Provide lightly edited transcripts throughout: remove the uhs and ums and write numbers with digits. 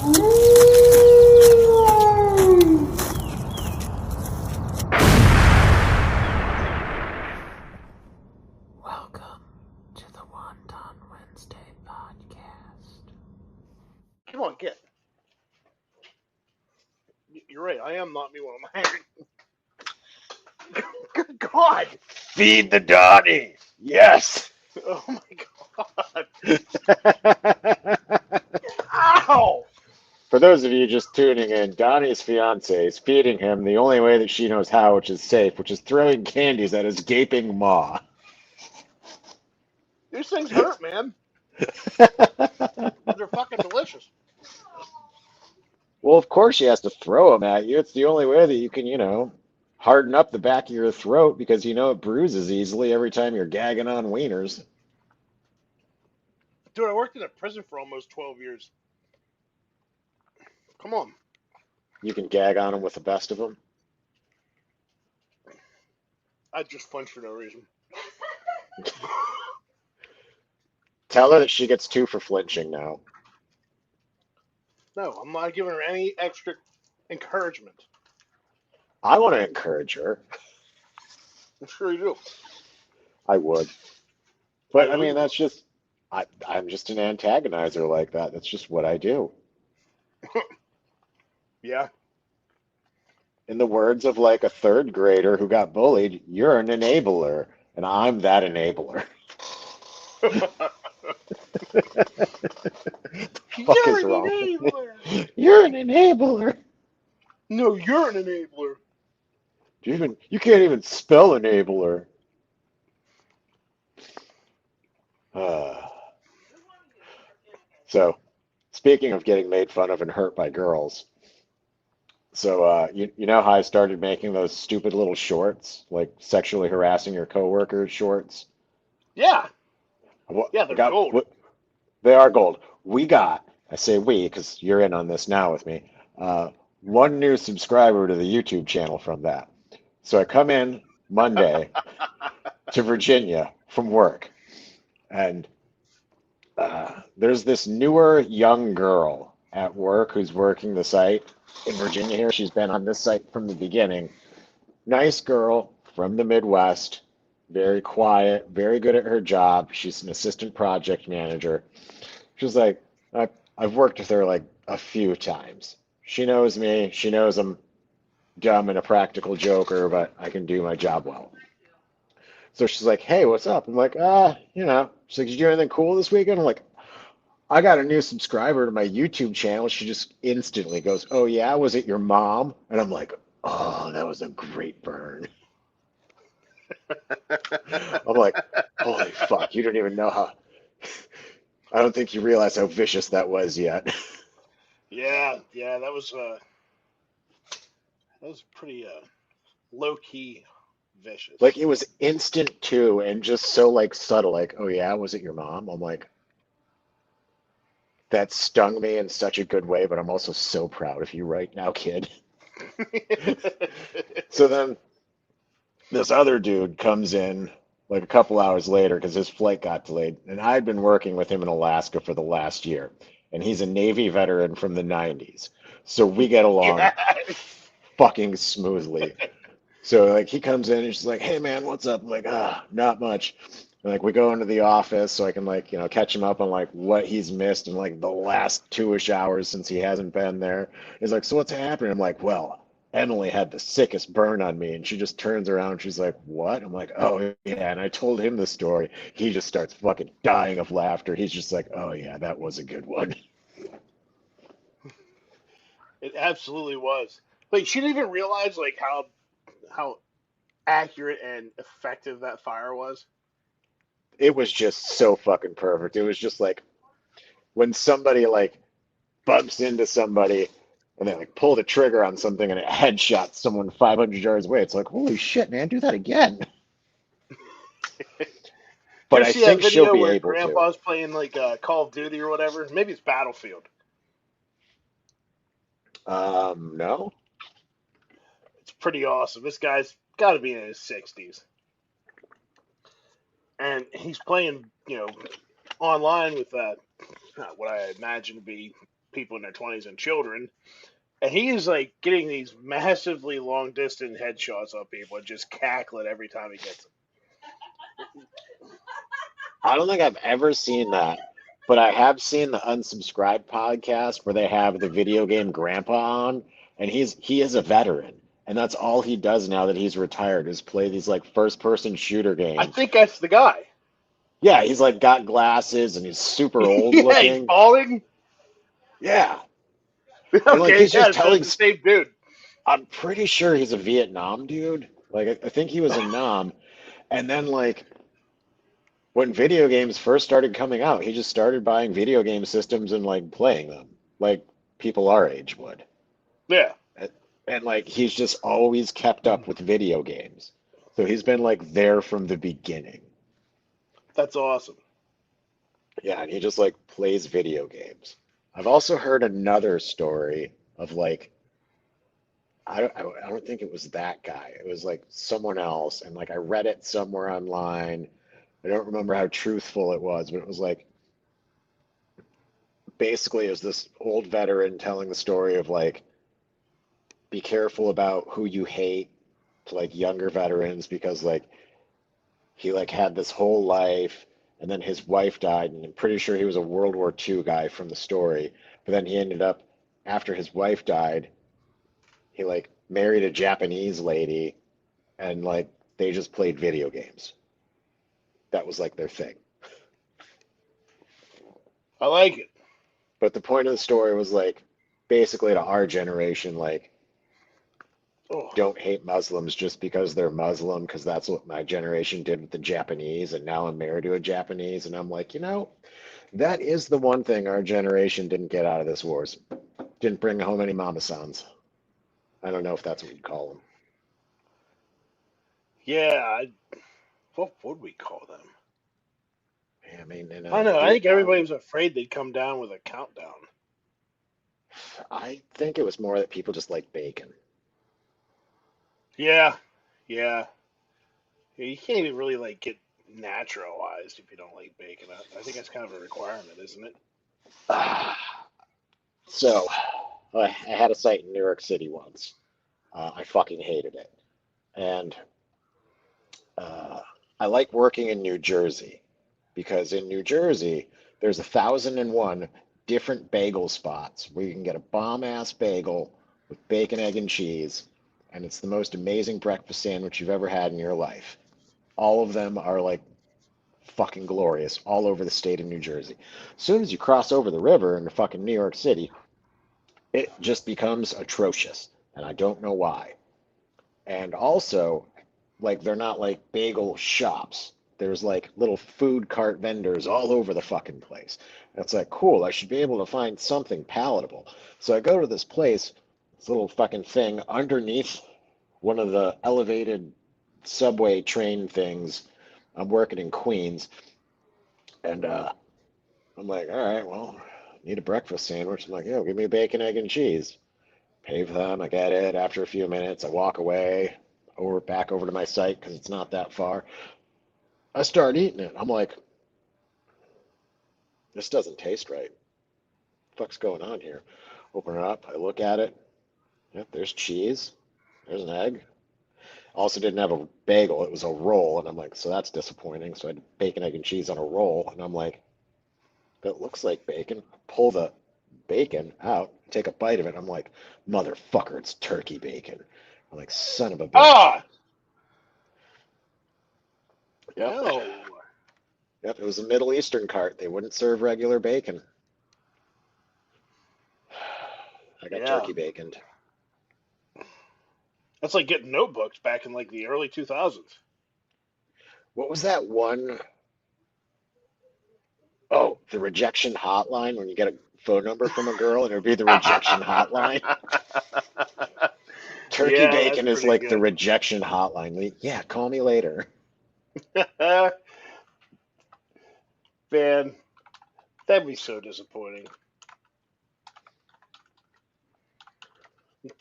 Welcome to the Wonton Wednesday podcast. Come on, get. You're right. I am not me when I'm angry. Good God! Feed the Donnie. Yes. Oh my God! Ow! For those of you just tuning in, Donnie's fiance is feeding him the only way that she knows how, which is safe, which is throwing candies at his gaping maw. These things hurt, man. They're fucking delicious. Well, of course she has to throw them at you. It's the only way that you can, harden up the back of your throat because it bruises easily every time you're gagging on wieners. Dude, I worked in a prison for almost 12 years. Come on. You can gag on them with the best of them. I just flinched for no reason. Tell her that she gets 2 for flinching now. No, I'm not giving her any extra encouragement. I want to encourage her. I'm sure you do. I would. I But I know mean, you that's just I'm just an antagonizer like that. That's just what I do. will. Yeah. In the words of like a 3rd grader who got bullied, you're an enabler, and I'm that enabler. Fuck You're is an wrong with me? enabler! You're an enabler. No, you're an enabler. You can't even spell enabler. Uh, so, speaking of getting made fun of and hurt by girls, so you know how I started making those stupid little shorts, like sexually harassing your coworkers shorts? Yeah. Yeah, I they're got gold. they are gold. I say we because you're in on this now with me. Uh, one new subscriber to the YouTube channel from that. So I come in Monday to Virginia from work, and there's this newer young girl at work who's working the site in Virginia here. She's been on this site from the beginning. Nice girl from the Midwest, very quiet, very good at her job. She's an assistant project manager. She's like, I've worked with her like a few times. She knows me. She knows I'm dumb and a practical joker, but I can do my job well. So she's like, hey, what's up? I'm like, She's like, did you do anything cool this weekend? I'm like, I got a new subscriber to my YouTube channel. She just instantly goes, oh, yeah, was it your mom? And I'm like, oh, that was a great burn. I'm like, holy fuck, you don't even know how. I don't think you realize how vicious that was yet. Yeah, that was pretty low key Like vicious. it was instant too, and just so like subtle. Like, oh yeah, was it your mom? I'm like, that stung me in such a good way, but I'm also so proud of you right now, kid. So then this other dude comes in like a couple hours later because his flight got delayed, and I'd been working with him in Alaska for the last year, and he's a Navy veteran from the 90s. So we get along Yeah. fucking smoothly. So like he comes in and she's like, "Hey man, what's up?" I'm like, not much." And, like we go into the office so I can like, catch him up on like what he's missed in like the last 2-ish hours since he hasn't been there. He's like, "So what's happening?" I'm like, "Well, Emily had the sickest burn on me." And she just turns around, she's like, "What?" I'm like, "Oh yeah." And I told him the story. He just starts fucking dying of laughter. He's just like, "Oh yeah, that was a good one." It absolutely was. Like she didn't even realize like how accurate and effective that fire was. It was just so fucking perfect. It was just like when somebody like bumps into somebody and they like pull the trigger on something and it headshots someone 500 yards away. It's like, holy shit, man, do that again. You But ever I see that think she'll video be where able to. Grandpa's playing like Call of Duty or whatever? Maybe it's Battlefield. No. It's pretty awesome. This guy's got to be in his 60s, and he's playing, online with what I imagine to be people in their 20s and children. And he is like getting these massively long distance headshots of people and just cackling every time he gets them. I don't think I've ever seen that, but I have seen the Unsubscribed podcast where they have the video game grandpa on, and he is a veteran, and that's all he does now that he's retired is play these like first person shooter I games. think that's the guy. Yeah, he's like got glasses and he's super old Yeah, he's looking. balding. Yeah. And like Okay, he's just yeah, so it's telling the same dude. I'm pretty sure he's a Vietnam dude. Like I think he was in Nam. And then like when video games first started coming out, he just started buying video game systems and like playing them, like people our age would. Yeah, And, and like he's just always kept up with video games. So he's been like there from the beginning. that's awesome. Yeah, and he just like plays video games. I've also heard another story of like I don't think it was that guy. It was like someone else, and like I read it somewhere online. I don't remember how truthful it was, but it was like basically it was this old veteran telling the story of like be careful about who you hate to like younger veterans because like he like had this whole life and then his wife died and I'm pretty sure he was a World War II guy from the story. But then he ended up after his wife died, he like married a Japanese lady and like they just played video games. That was like their thing. I like it. But the point of the story was like basically to our generation, like Oh, don't hate Muslims just because they're Muslim, because that's what my generation did with the Japanese, and now I'm married to a Japanese, and I'm like, that is the one thing our generation didn't get out of this wars. Didn't bring home any mama sons. I don't know if that's what you'd call them. yeah. What would we call them? I mean, in I don't know. I think everybody Vietnam, was afraid they'd come down with a countdown. I think it was more that people just like bacon. Yeah, yeah. Yeah, you can't even really like get naturalized if you don't like bacon. I think that's kind of a requirement, isn't it? So, I had a site in New York City once. I fucking hated it. And uh, I like working in New Jersey because in New Jersey, there's 1,001 different bagel spots where you can get a bomb ass bagel with bacon, egg, and cheese. And it's the most amazing breakfast sandwich you've ever had in your life. All of them are like fucking glorious all over the state of New Jersey. As soon as you cross over the river into fucking New York City, it just becomes atrocious. And I don't know why. And also, like, they're not like bagel shops. There's like little food cart vendors all over the fucking place. And it's like, cool, I should be able to find something palatable. So I go to this place, this little fucking thing underneath one of the elevated subway train things. I'm working in Queens, and I'm like, all right, well, need a breakfast sandwich. I'm like, yo, give me a bacon, egg, and cheese. Pay for them. I get it. After a few minutes, I walk away back over to my site because it's not that far. I start eating it. I'm like, this doesn't taste right. What the fuck's going on here? Open it up. I look at it. Yep, there's cheese. There's an egg. Also didn't have a bagel. It was a roll. And I'm like, so that's disappointing. So I had bacon, egg, and cheese on a roll. And I'm like, that looks like bacon. Pull the bacon out, take a bite of it. I'm like, motherfucker, it's turkey bacon. I'm like, son of a bitch. Ah, Yep. no. Yep, it was a Middle Eastern cart. They wouldn't serve regular bacon. I got Yeah, turkey baconed. that's like getting notebooks back in like the early 2000s. What was that one? Oh, the rejection hotline when you get a phone number from a girl and it would be the rejection hotline. Turkey Yeah, that's bacon is pretty like the good. rejection hotline. Yeah, call me later. Man, that'd be so disappointing.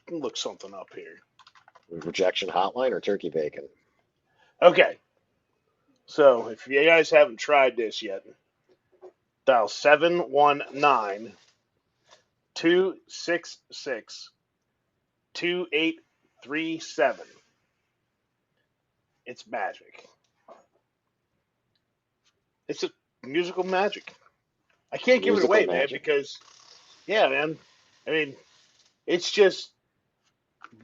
Look something up here. Rejection hotline or turkey bacon? Okay, so if you guys haven't tried this yet, dial 719 266-2837. It's magic. It's a musical magic. I can't give it Musical away, man, magic. because yeah, man. I mean, it's just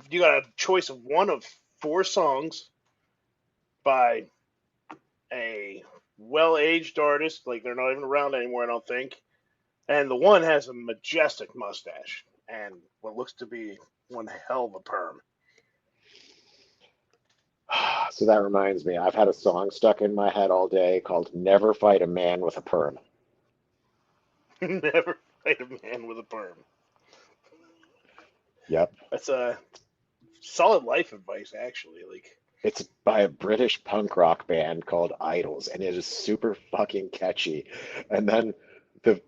you got a choice of one of four songs by a well-aged artist. Like they're not even around anymore, I don't think. And the one has a majestic mustache and what looks to be one hell of a perm. So that reminds me, I've had a song stuck in my head all day called Never Fight a Man with a Perm. Never fight a man with a perm. Yep. That's a solid life advice, actually. Like, It's by a British punk rock band called Idols, and it is super fucking catchy. And then the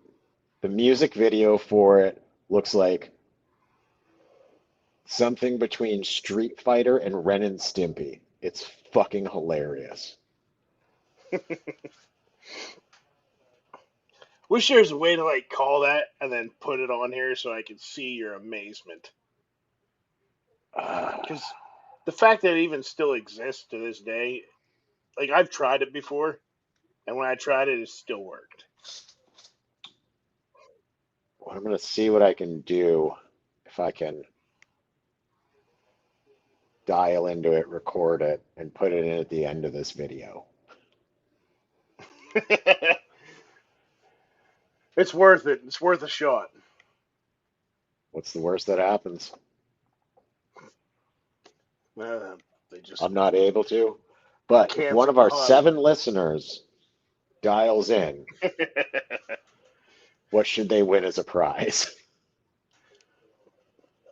the music video for it looks like something between Street Fighter and Ren and Stimpy. It's fucking hilarious. wish there was a way to like call that and then put it on here so I could see your amazement. Uh, Because the fact that it even still exists to this day, like I've tried it before, and when I tried it, it still worked. well, I'm gonna see what I can do if I can dial into it, record it, and put it in at the end of this video. It's worth it. It's worth a shot. What's the worst that happens? Uh, they just I'm not able to. But if one cancel of the our hobby. 7 listeners dials in, what should they win as a prize?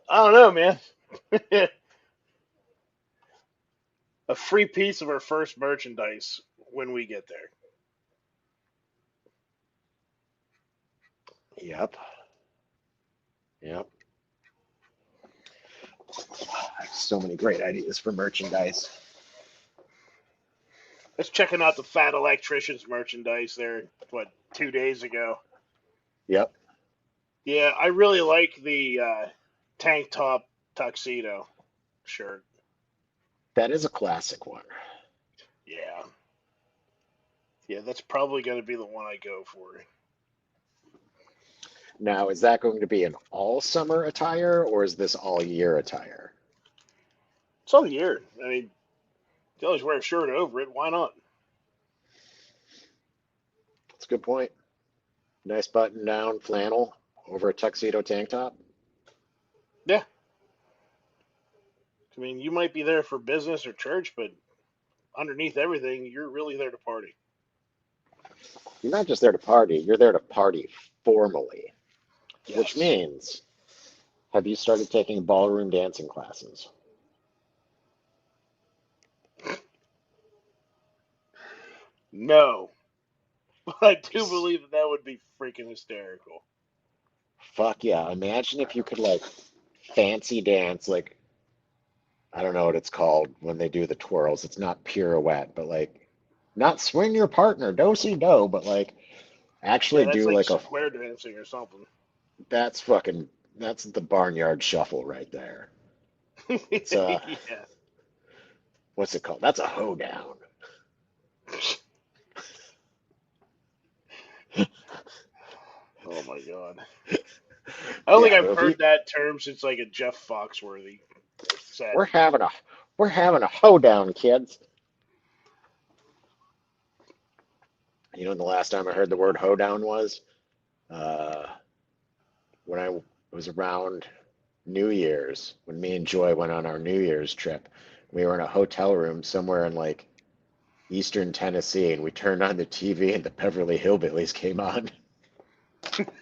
I don't know, man. A free piece of our first merchandise when we get there. Yep. Yep. I have so many great ideas for merchandise. Let's checking out the Fat Electricians merchandise there. What 2 days ago? Yep. Yeah, I really like the tank top tuxedo shirt. That is a classic one. Yeah, yeah, that's probably going to be the one I go for. Now, is that going to be an all summer attire or is this all year attire? It's all year. I mean, you can always wear a shirt over it. Why not? That's a good point. Nice button down flannel over a tuxedo tank top. Yeah. I mean, you might be there for business or church, but underneath everything, you're really there to party. You're not just there to party, you're there to party formally, which Yes. means have you started taking ballroom dancing classes? No. But I do believe that that would be freaking hysterical. Fuck yeah. Imagine if you could like fancy dance, like, I don't know what it's called when they do the twirls. It's not pirouette, but like, not swing your partner, do-si-do, but like Yeah, actually that's do like like a, square dancing or something. that's fucking, that's the barnyard shuffle right there. It's Yeah. what's it called? That's a hoedown. Oh my god. I don't think Yeah, I've but if you, heard that term since like a Jeff Foxworthy set. we're having a, we're having a hoedown, kids. You know, the last time I heard the word hoedown was uh, when I was around New Year's, when me and Joy went on our New Year's trip. We were in a hotel room somewhere in like Eastern Tennessee, and we turned on the TV, and the Beverly Hillbillies came on.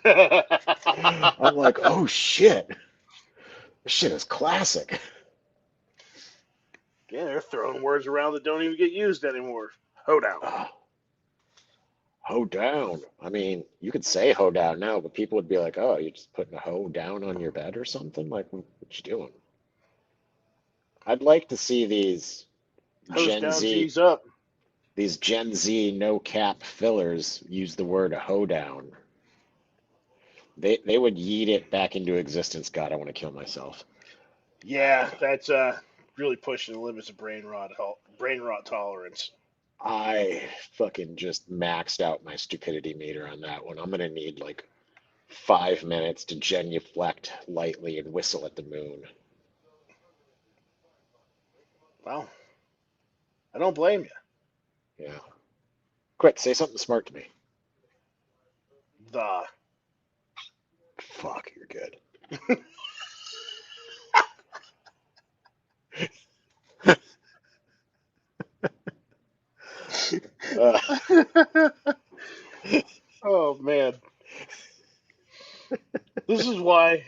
Yeah, I'm like, oh shit, this shit is classic. they're throwing words around that don't even get used anymore. Hoedown. Oh, hoe down. I mean, you could say hoe down now, but people would be like, oh, you're just putting a hoe down on your bed or something? Like, what you doing? I'd like to see Hose Gen down, Z, G's up. these Gen Z no cap fillers use the word hoe down. They would yeet it back into existence. God, I want to kill myself. Yeah, that's really pushing the limits of brain rot tolerance. I fucking just maxed out my stupidity meter on that one. I'm gonna need like 5 minutes to genuflect lightly and whistle at the moon. Well, I don't blame you. Yeah. Quick, say something smart to me. The Fuck, you're good. Uh, Oh man, this is why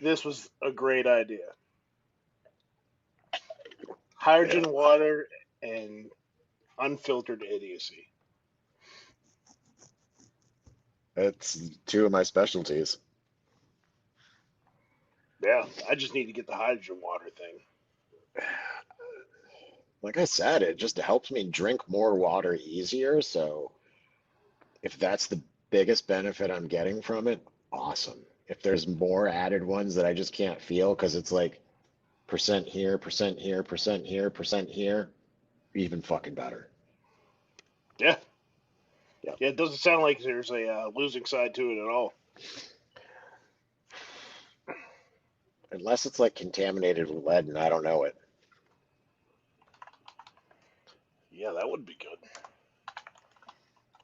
this was a great idea. yeah, Hydrogen water and unfiltered idiocy. that's two of my specialties. Yeah, I just need to get the hydrogen water thing. Like I said, it just helps me drink more water easier. So if that's the biggest benefit I'm getting from it, awesome. If there's more added ones that I just can't feel because it's like percent here, percent here, percent here, percent here, even fucking better. Yeah, Yep. yeah. It doesn't sound like there's a losing side to it at all. Unless it's like contaminated with lead and I don't know it. Yeah, that would be good.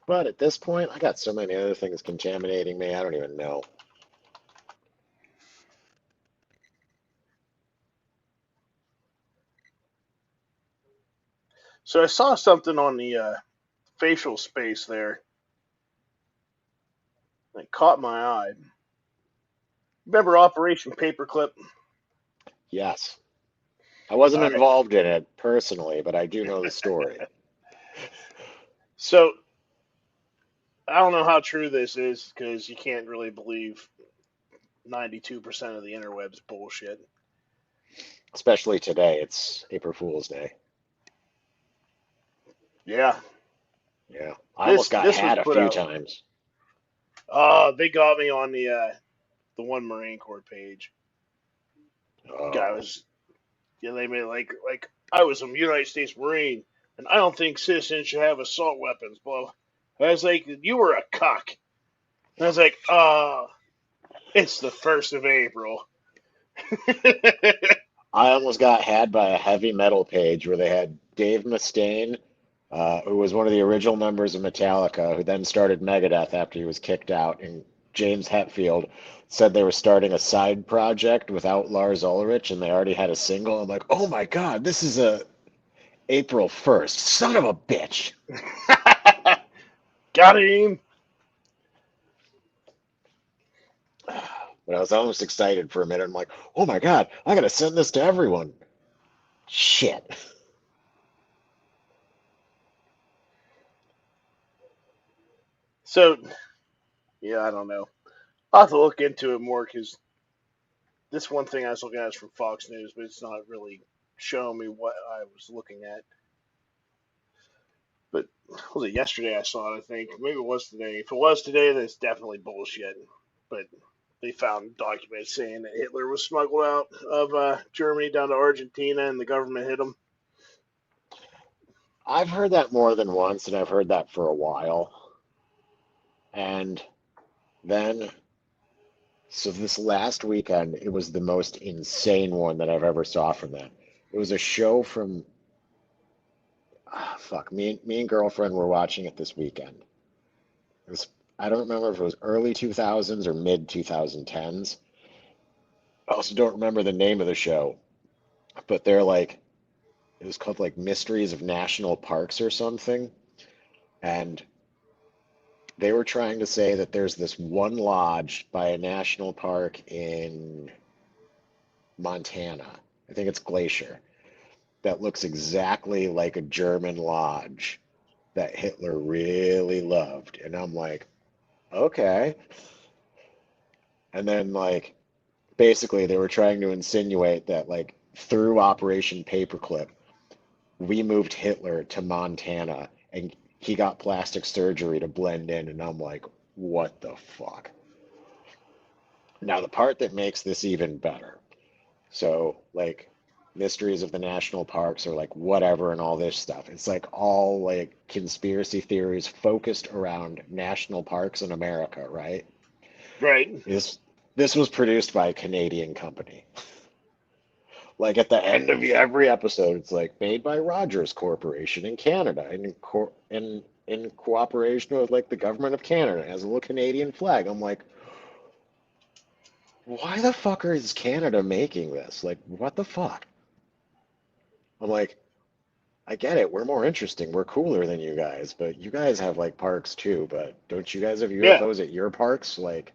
But at this point, I got so many other things contaminating me, I don't even know. So I saw something on the facial space there that caught my eye. Remember Operation Paperclip? Yes. I wasn't All right. involved in it personally, but I do know the story. So I don't know how true this is because you can't really believe 92% of the interweb's bullshit. Especially today, it's April Fool's Day. Yeah, Yeah. I almost this got this was had a put few out. times. They got me on the one Marine Corps page. Guy Oh. was yeah. They made like I was a United States Marine, and I don't think citizens should have assault weapons. Blah. I was like, you were a cuck. And I was like, it's the 1st of April. I almost got had by a heavy metal page where they had Dave Mustaine, who was one of the original members of Metallica, who then started Megadeth after he was kicked out, and James Hetfield said they were starting a side project without Lars Ulrich, and they already had a single. I'm like, oh my God, this is a April 1st. Son of a bitch. Got him. But I was almost excited for a minute. I'm like, oh my God, I gotta send this to everyone. Shit. So yeah, I don't know. I'll have to look into it more because this one thing I was looking at is from Fox News, but it's not really showing me what I was looking at. But was it yesterday I saw it? I think maybe it was today. If it was today, then it's definitely bullshit. But they found documents saying that Hitler was smuggled out of Germany down to Argentina, and the government hit him. I've heard that more than once, and I've heard that for a while. And then, so this last weekend, it was the most insane one that I've ever saw from them. It was a show from, fuck, me and girlfriend were watching it this weekend. It was, I don't remember if it was early 2000s or mid 2010s. I also don't remember the name of the show, but they're like, it was called like Mysteries of National Parks or something. And they were trying to say that there's this one lodge by a national park in Montana. I think it's Glacier, that looks exactly like a German lodge that Hitler really loved. And I'm like, okay. And then, like, basically, they were trying to insinuate that, like, through Operation Paperclip, we moved Hitler to Montana and he got plastic surgery to blend in. And I'm like, what the fuck? Now, the part that makes this even better, so like mysteries of the national parks or like whatever and all this stuff, it's like all like conspiracy theories focused around national parks in America, right? Right. This was produced by a Canadian company. Like at the end of every episode, it's like made by Rogers Corporation in Canada, and in cooperation with like the government of Canada. It has a little Canadian flag. I'm like, why the fuck is Canada making this? Like, what the fuck? I'm like, I get it. We're more interesting. We're cooler than you guys, but you guys have like parks too. But don't you guys have Yeah. UFOs at your parks? Like,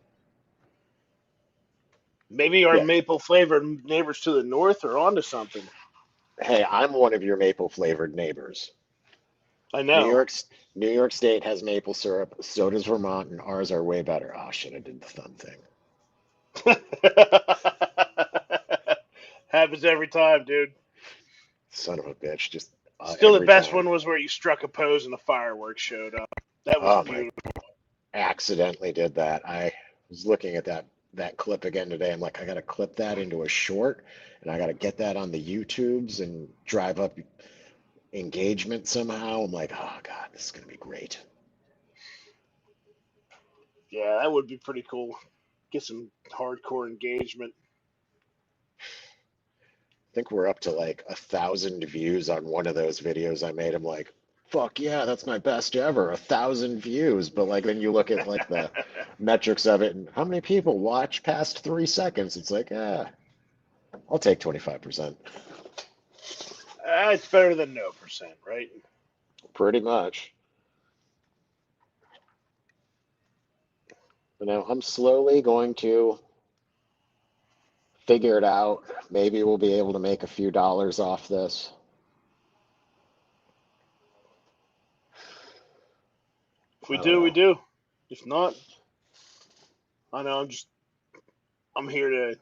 Maybe our yeah. maple flavored neighbors to the north are onto something. Hey, I'm one of your maple flavored neighbors. I New know. York's New York State has maple syrup. So does Vermont, and ours are way better. Oh shit, I did the thumb thing. Happens every time, dude. Son of a bitch, just Still, the every best time. one was where you struck a pose and the fireworks showed up. That was Oh my, beautiful. accidentally did that. I was looking at that clip again today. I'm like, I gotta clip that into a short, and I gotta get that on the YouTubes and drive up engagement somehow. I'm like, oh God, this is gonna be great. Yeah, that would be pretty cool. Get some hardcore engagement. I think we're up to like 1,000 views on one of those videos I made. I'm like, fuck yeah, that's my best ever, 1,000 views. But like then you look at like the metrics of it and how many people watch past 3 seconds. It's like, I'll take 25%. It's better than no percent, right? Pretty much. But now I'm slowly going to figure it out. Maybe we'll be able to make a few dollars off this. If I we don't do, we know. do. If not, I know I'm here to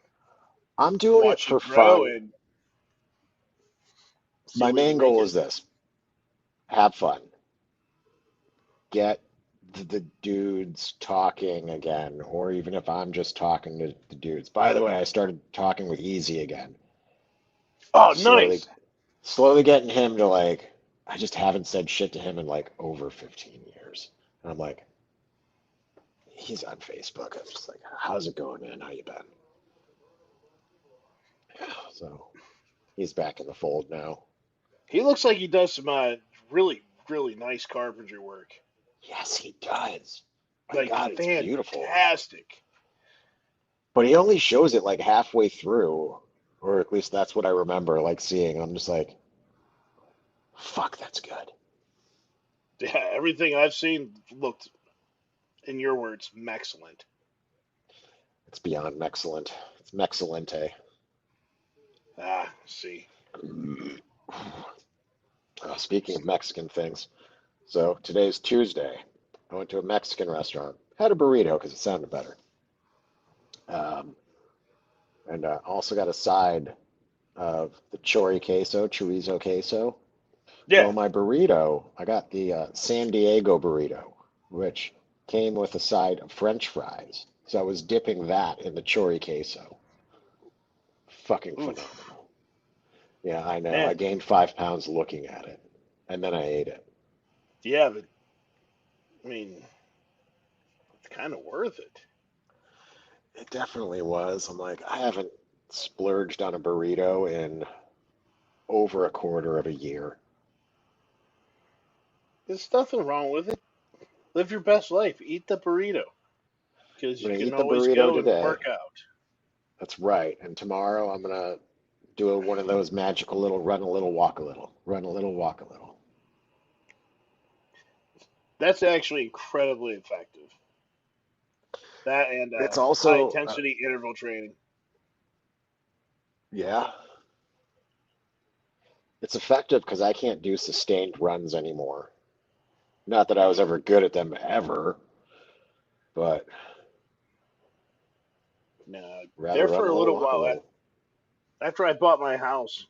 I'm doing it watch you for grow fun. and see My where you main make goal it. is this: have fun. Get the dudes talking again, or even if I'm just talking to the dudes. By the way, I started talking with Easy again. Oh, Slowly, nice. slowly getting him to like, I just haven't said shit to him in like over 15 years. And I'm like, he's on Facebook. I'm just like, how's it going, man? How you been? So he's back in the fold now. He looks like he does some really, really nice carpentry work. Yes, he does. My Like, God, it's beautiful. fantastic. But he only shows it like halfway through, or at least that's what I remember like seeing. I'm just like, fuck, that's good. Yeah, everything I've seen looked, in your words, excellent. It's beyond excellent. It's mexcellente. Ah, see. Speaking of Mexican things, so today's Tuesday. I went to a Mexican restaurant, had a burrito because it sounded better, um, and also got a side of the chorizo queso. Well, Yeah. my burrito, I got the San Diego burrito, which came with a side of French fries. So I was dipping that in the chori queso. Fucking Oof. phenomenal. Yeah, I know. I Man. gained 5 pounds looking at it, and then I ate it. Yeah, but, I mean, it's kind of worth it. It definitely was. I'm like, I haven't splurged on a burrito in over a quarter of a year. There's nothing wrong with it. Live your best life. Eat the burrito. Because I'm you gonna can eat the always burrito go and today. work out. That's right. And tomorrow I'm gonna do one of those magical little run a little, walk a little, run a little, walk a little. That's actually incredibly effective. That and It's high also, intensity interval training. yeah, it's effective because I can't do sustained runs anymore. Not that I was ever good at them ever, but No, rather there run for a a little, little walk a while little. after I bought my house,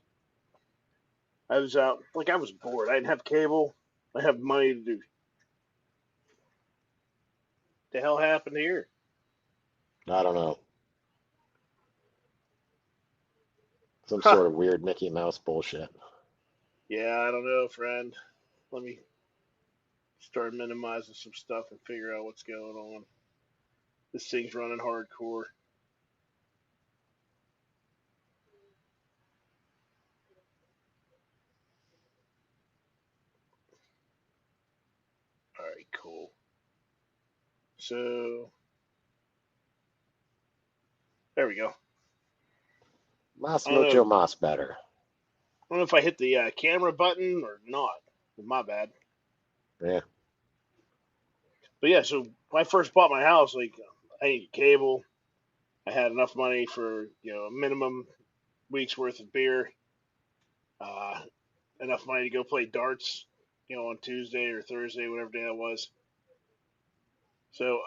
I was out like I was bored. I didn't have cable. I have money to do. The hell happened here? I don't know. Some Huh. sort of weird Mickey Mouse bullshit. Yeah, I don't know, friend. Let me start minimizing some stuff and figure out what's going on. This thing's running hardcore. All right, cool. So there we go. Mas I don't know. mucho más better. I don't know if I hit the camera button or not. My bad. Yeah. But yeah, so when I first bought my house, like I needed cable. I had enough money for a minimum week's worth of beer. Uh, enough money to go play darts, on Tuesday or Thursday, whatever day that was. So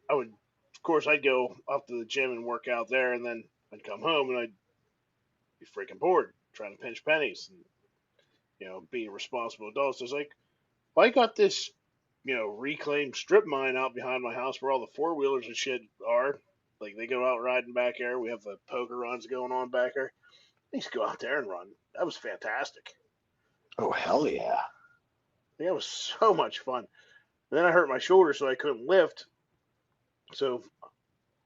I would, of course, I'd go up to the gym and work out there, and then I'd come home and I'd be freaking bored trying to pinch pennies and be a responsible adult. So it's like, well, I got this reclaimed strip mine out behind my house where all the four wheelers and shit are. Like they go out riding back there. We have the poker runs going on back there. I used to go out there and run. That was fantastic. Oh, hell yeah. That was so much fun. And then I hurt my shoulder, so I couldn't lift. So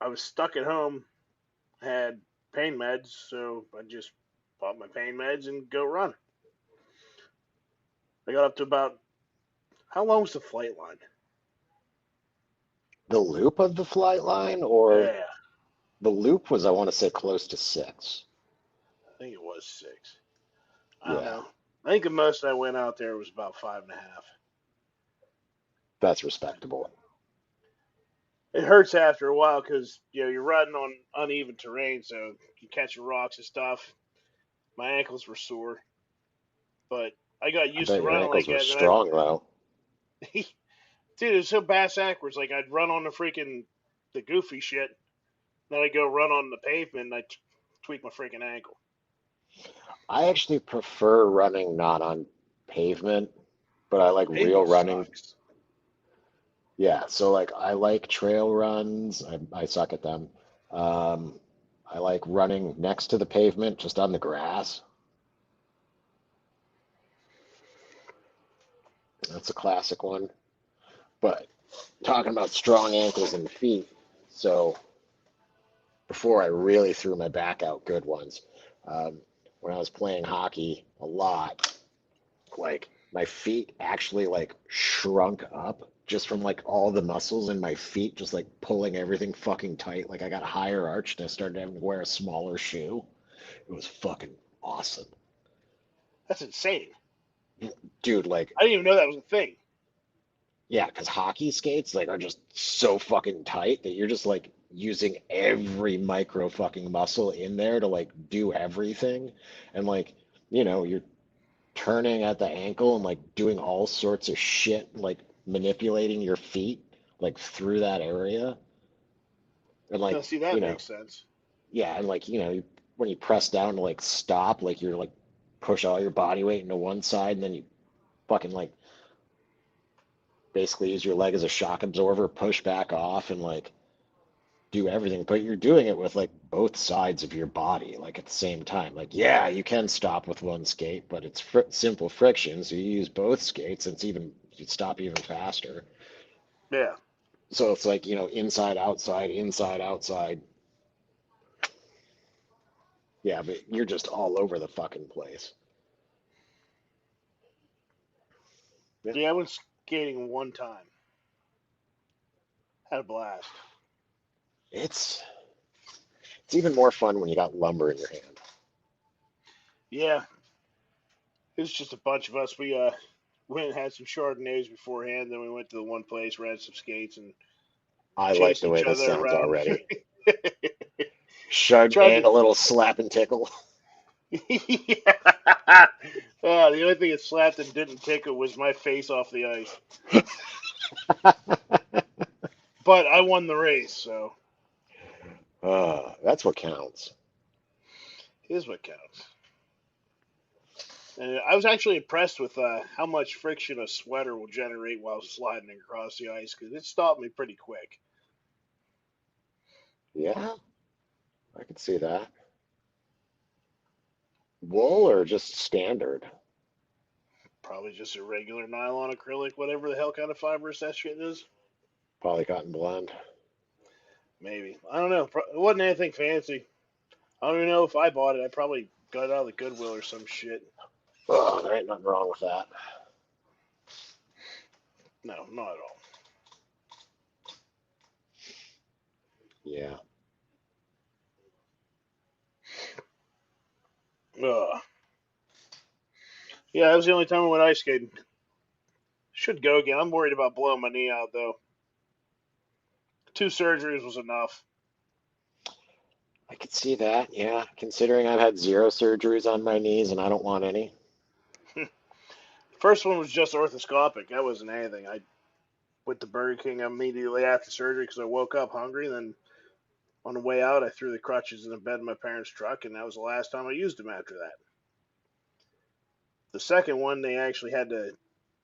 I was stuck at home. Had pain meds, so I just pop my pain meds and go run. I got up to about, how long was the flight line? The loop of the flight line, or Yeah, the loop was, I want to say, close to 6. I think it was 6. I don't Yeah, know. I think the most I went out there was about 5.5. that's respectable. It hurts after a while because you're riding on uneven terrain, so you catch rocks and stuff. My ankles were sore, but I got I used to bet your running like ankles were that. And then strong, though. dude, it was so bass backwards. Like I'd run on the goofy shit, then I'd go run on the pavement, and I'd tweak my freaking ankle. I actually prefer running not on pavement, but I like real Pavement running. sucks. Yeah, so like I like trail runs. I suck at them. Um, I like running next to the pavement, just on the grass. That's a classic one. But talking about strong ankles and feet, so before I really threw my back out good ones, um, when I was playing hockey a lot, like my feet actually like shrunk up just from like all the muscles in my feet just like pulling everything fucking tight. Like I got a higher arch and I started having to wear a smaller shoe. It was fucking awesome. That's insane. Dude, like, I didn't even know that was a thing. yeah, because hockey skates like are just so fucking tight that you're just like using every micro fucking muscle in there to like do everything. And like, you're turning at the ankle and like doing all sorts of shit, like manipulating your feet like through that area. And Now, like, see, that makes sense. yeah, and like, when you press down to like stop, like you're like push all your body weight into one side and then you fucking like basically use your leg as a shock absorber, push back off and like do everything. But you're doing it with like both sides of your body like at the same time. Like, yeah, you can stop with one skate, but it's simple friction, so you use both skates and you stop even faster. Yeah. So it's like, inside, outside. Yeah, but you're just all over the fucking place. Yeah. Yeah, I went skating one time. Had a blast. It's it's even more fun when you got lumber in your hand. Yeah, it was just a bunch of us. We went and had some Chardonnays beforehand. Then we went to the one place, rented some skates, and I like chased the way each this other sounds around. already. Tried Chardonnay and to. a little slap and tickle. Yeah. The only thing that slapped and didn't tickle was my face off the ice. But I won the race, so That's what counts. here's what counts. And I was actually impressed with how much friction a sweater will generate while sliding across the ice because it stopped me pretty quick. Yeah, I could see that. Wool or just standard? Probably just a regular nylon acrylic, whatever the hell kind of fibrous that shit is. Polycotton blend. Maybe. I don't know. It wasn't anything fancy. I don't even know if I bought it. I probably got it out of the Goodwill or some shit. Oh, there ain't nothing wrong with that. No, not at all. Yeah. Ugh. Yeah, that was the only time I went ice skating. Should go again. I'm worried about blowing my knee out though. 2 surgeries was enough. I could see that, yeah. Considering I've had 0 surgeries on my knees and I don't want any. First one was just orthoscopic. That wasn't anything. I went to Burger King immediately after surgery because I woke up hungry. Then on the way out, I threw the crutches in the bed of my parents' truck, and that was the last time I used them after that. The second one, they actually had to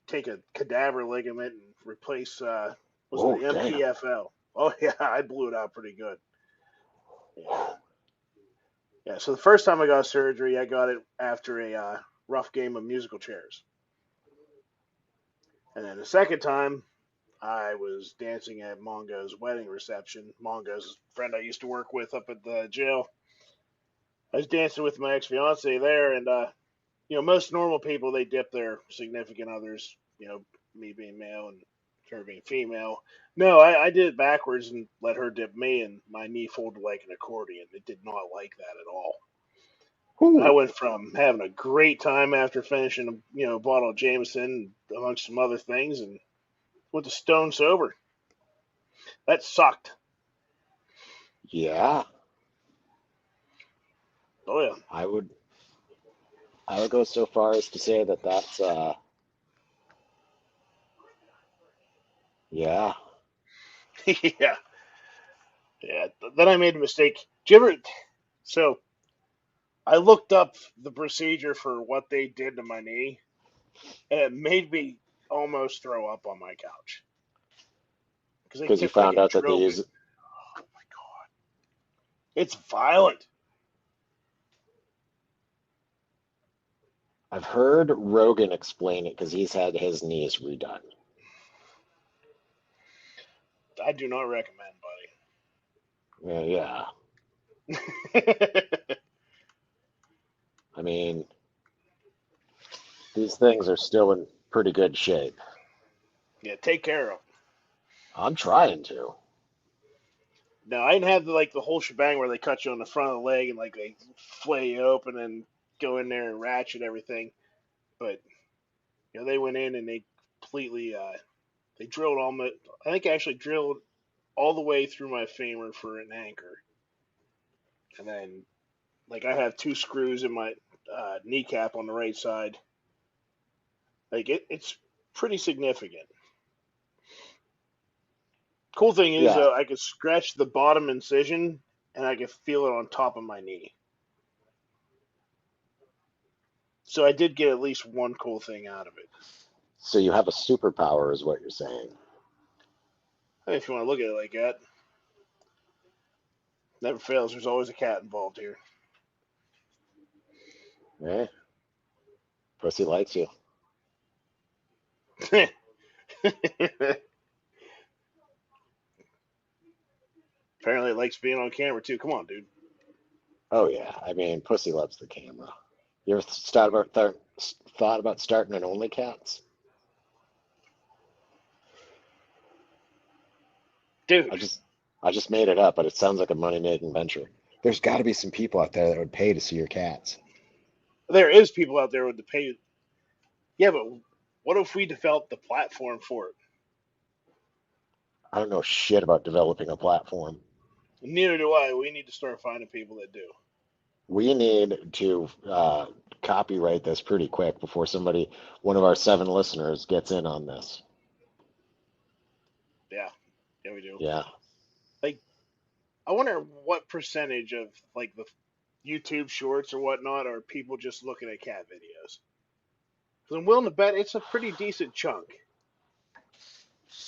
take a cadaver ligament and replace, was it Oh, the damn. MPFL? Oh, yeah, I blew it out pretty good. Yeah. Yeah, so the first time I got surgery, I got it after a rough game of musical chairs. And then the second time, I was dancing at Mongo's wedding reception. Mongo's friend I used to work with up at the jail. I was dancing with my ex fiance there, and most normal people they dip their significant others. Me being male and her being female. No, I did it backwards and let her dip me, and my knee folded like an accordion. It did not like that at all. I Ooh. went from having a great time after finishing a bottle of Jameson amongst some other things, and went to stone sober. That sucked. Yeah, Oh yeah. I would I would go so far as to say that that's yeah. Yeah, yeah. Then I made a mistake. Did you ever? So I looked up the procedure for what they did to my knee, and it made me almost throw up on my couch because they Because you took like found a out that they drill bit. use Oh my god, it's violent. I've heard Rogan explain it because he's had his knees redone. I do not recommend, Yeah, yeah. buddy. I mean, these things are still in pretty good shape. Yeah, take care of them. I'm trying to. No, I didn't have the whole shebang where they cut you on the front of the leg and they flay you open and go in there and ratchet everything. But they went in and they completely they drilled all my I think actually drilled all the way through my femur for an anchor, and then I have 2 screws in my kneecap on the right side. It's pretty significant. Cool thing is Yeah, I could scratch the bottom incision and I could feel it on top of my knee. So I did get at least one cool thing out of it. so you have a superpower, is what you're saying. If you want to look at it like that, never fails. There's always a cat involved here. Eh? Pussy likes you. Apparently, it likes being on camera too. Come on, dude. Oh yeah, I mean, pussy loves the camera. You ever thought about starting an OnlyCats? I Dude, just I just made it up, but it sounds like a money-making venture. There's got to be some people out there that would pay to see your cats. there is people out there with the pay. Yeah, but what if we developed the platform for it? I don't know shit about developing a platform. Neither do I. We need to start finding people that do. We need to copyright this pretty quick before one of our 7 listeners, gets in on this. Yeah, yeah, we do. Yeah. Like, I wonder what percentage of the YouTube shorts or whatnot are people just looking at cat videos. Because I'm willing to bet it's a pretty decent chunk.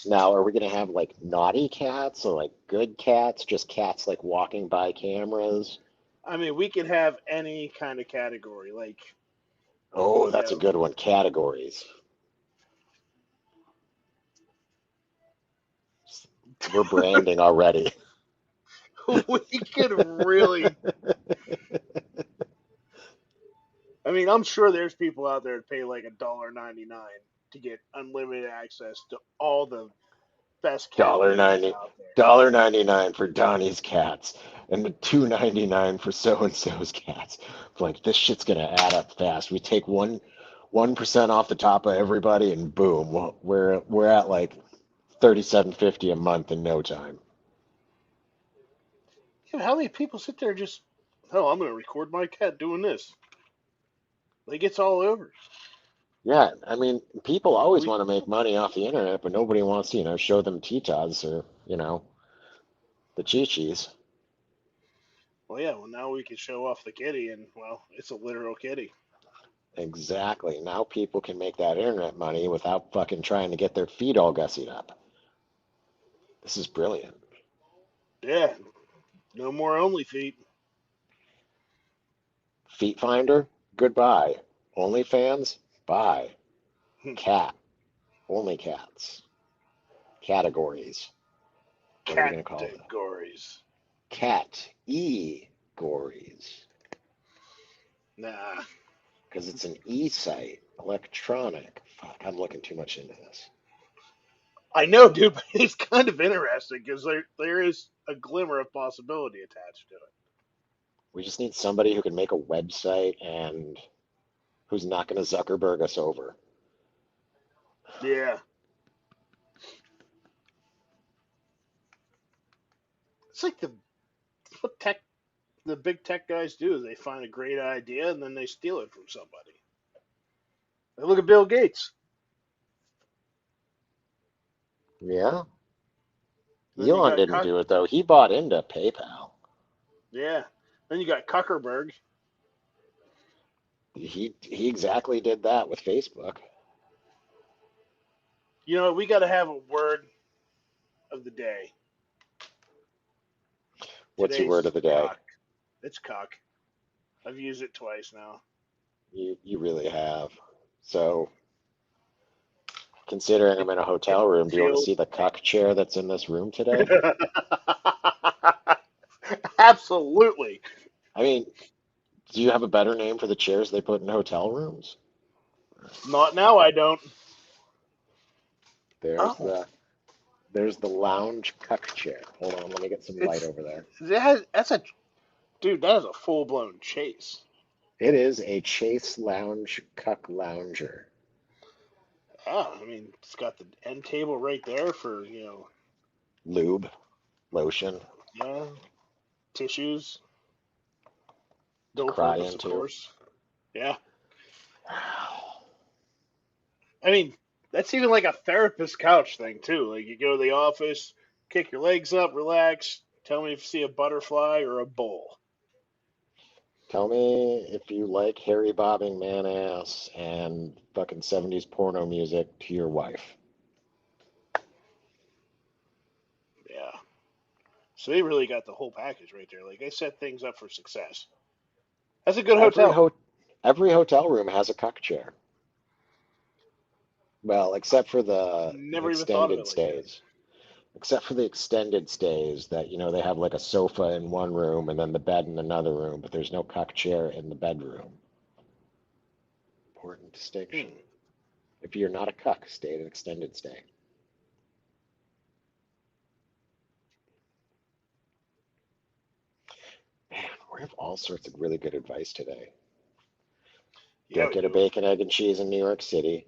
Now, are we going to have like naughty cats or like good cats, just cats like walking by cameras? I mean, we could have any kind of category, like, Oh, you that's a know, good one. Categories. We're branding already. we could really. I mean, I'm sure there's people out there that pay like $1.99 to get unlimited access to all the best cat Dollar videos ninety, out there. $1.99 for Donnie's cats, and the $2.99 for so and so's cats. Like this shit's gonna add up fast. We take 1% off the top of everybody, and boom, we're at like 37.50 a month in no time. Yeah, how many people sit there and just, oh, I'm going to record my cat doing this? Like, it's all over. Yeah, I mean, people always We, want to make money off the internet, but nobody wants to, show them titas or, the chi-chis. well, yeah, well, now we can show off the kitty, and, well, it's a literal kitty. Exactly. Now people can make that internet money without fucking trying to get their feet all gussied up. This is brilliant. Yeah, no more only feet. Feet Finder, goodbye. OnlyFans, bye. Cat, only cats. Categories. What are we going to call them? Categories. Cat-e-gories. Nah. Because it's an e-site, electronic. Fuck, I'm looking too much into this. I know, dude, but it's kind of interesting because there is a glimmer of possibility attached to it. We just need somebody who can make a website and who's not going to Zuckerberg us over. Yeah. It's like what the big tech guys do is they find a great idea and then they steal it from somebody. Like, look at Bill Gates. Yeah? Then you Elon got didn't do it, though. He bought into PayPal. yeah. Then you got Zuckerberg. He exactly did that with Facebook. You know, we got to have a word of the day. What's your word Today's of the day? cock. It's cock. I've used it twice now. You really have. So, considering I'm in a It hotel room, do you want to feels see the cuck chair that's in this room today? Absolutely. I mean, do you have a better name for the chairs they put in hotel rooms? Not now. I don't. There's Oh, the there's the lounge cuck chair. Hold on, let me get some light it's over there. that's a dude. That is a full blown chase. It is a Chase Lounge cuck lounger. Yeah, I mean, it's got the end table right there for Lube, lotion, yeah, tissues, to dual cry purpose, of into. course. Yeah, I mean, that's even like a therapist couch thing too. Like you go to the office, kick your legs up, relax. Tell me if you see a butterfly or a bull. Tell me if you like hairy bobbing man ass and fucking 70s porno music to your wife. Yeah. So they really got the whole package right there. Like they set things up for success. That's a good Every hotel. ho every hotel room has a cuck chair. Well, except for the Never even thought of extended it like that. stays. Except for the extended stays that, they have like a sofa in one room and then the bed in another room, but there's no cuck chair in the bedroom. Important distinction. Hmm. If you're not a cuck, stay at an extended stay. Man, we have all sorts of really good advice today. Yeah, Don't we get a do. bacon, egg, and cheese in New York City.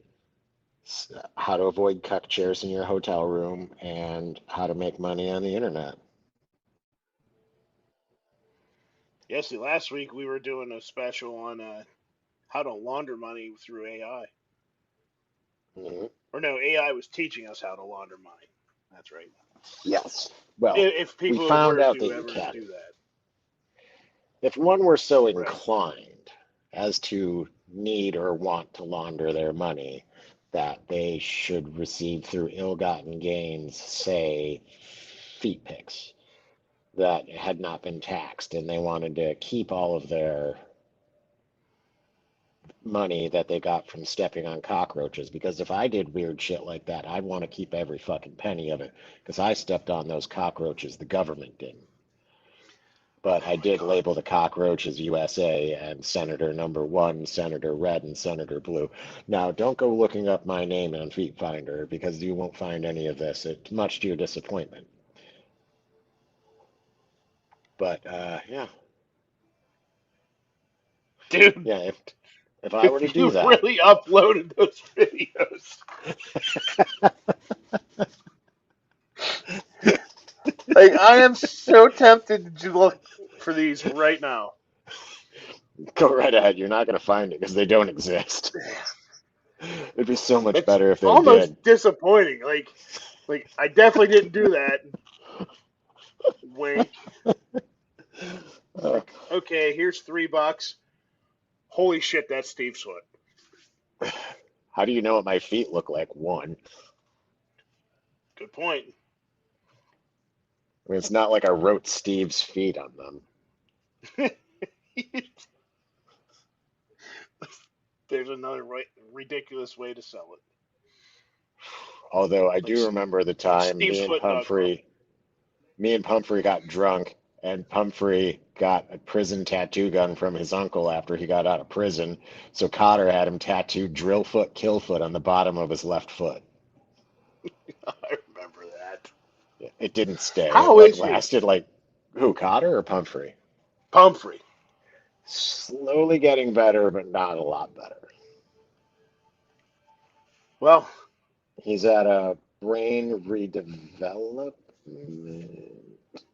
How to avoid cuck chairs in your hotel room, and how to make money on the internet. Yeah, see, last week we were doing a special on how to launder money through AI. Hmm. Or no, AI was teaching us how to launder money. That's right. Yes. Well, If we people found were out to that you ever can. do that. If one were so Right. inclined as to need or want to launder their money, that they should receive through ill-gotten gains, say, feet pics. that had not been taxed, and they wanted to keep all of their money that they got from stepping on cockroaches. Because if I did weird shit like that, I'd want to keep every fucking penny of it. Because I stepped on those cockroaches, the government didn't. But Oh I my did God. label the cockroaches USA and Senator number one, Senator Red, and Senator Blue. Now, don't go looking up my name on Feet Finder because you won't find any of this. It's much to your disappointment. But yeah, Dude, yeah. If I were to if do you've that, really uploaded those videos, like I am so tempted to look for these right now. go right ahead. You're not going to find it because they don't exist. It'd be so much It's better if they almost did. disappointing. Like I definitely didn't do that. Wink. Uh, Like, okay, here's $3. Holy shit, that's Steve's foot. how do you know what my feet look like? One. Good point. I mean, it's not like I wrote Steve's feet on them. There's another ridiculous way to sell it. Although I Like do remember the like time stevesfoot.com. Me and Pumphrey got drunk, and Pumphrey got a prison tattoo gun from his uncle after he got out of prison. So Cotter had him tattooed drill foot, kill foot on the bottom of his left foot. I remember that. It didn't stay. It How like is he? lasted like who, Cotter or Pumphrey? Pumphrey. Slowly getting better, but not a lot better. Well, He's at a brain redevelopment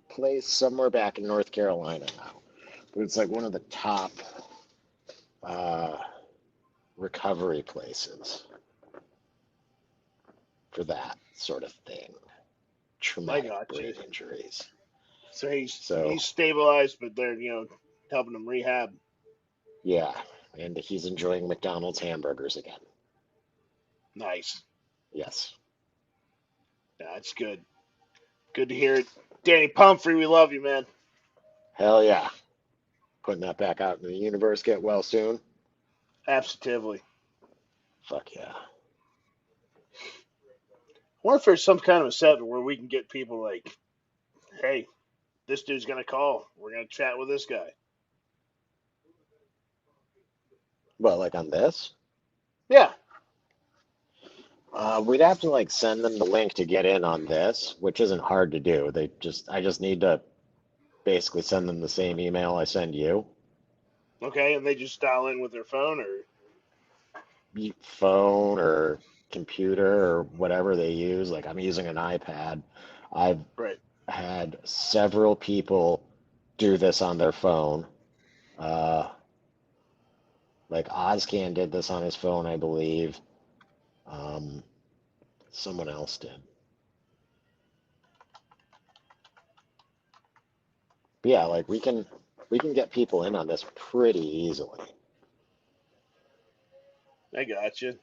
place somewhere back in North Carolina now. But it's like one of the top uh, recovery places for that sort of thing. I Traumatic got brain you. injuries. So he's So stabilized, but they're helping him rehab. yeah, and he's enjoying McDonald's hamburgers again. Nice. Yes. Yeah, that's good. Good to hear it. Danny Pumphrey, we love you, man. Hell yeah. Putting that back out in the universe. Get well soon. Absolutely. Fuck yeah. I wonder if there's some kind of a set where we can get people like, hey, this dude's gonna call. We're gonna chat with this guy. Well, like on this? Yeah. We'd have to like send them the link to get in on this, which isn't hard to do. I just need to basically send them the same email I send you. Okay, and they just dial in with their phone, or Phone or computer or whatever they use. Like I'm using an iPad. I've right. had several people do this on their phone. Uh, like Ozcan did this on his phone, I believe. Um, someone else did. But yeah, like we can get people in on this pretty easily. I got you.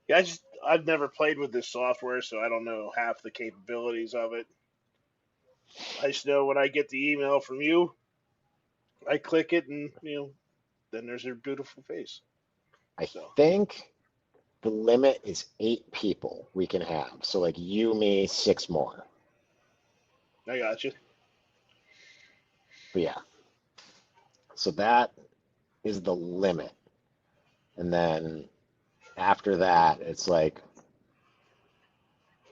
Yeah, I've never played with this software, so I don't know half the capabilities of it. I just know when I get the email from you, I click it, and then there's their beautiful face. I So think the limit is 8 people we can have. So like you, me, six more. I got you. But yeah, so that is the limit. And then after that, it's like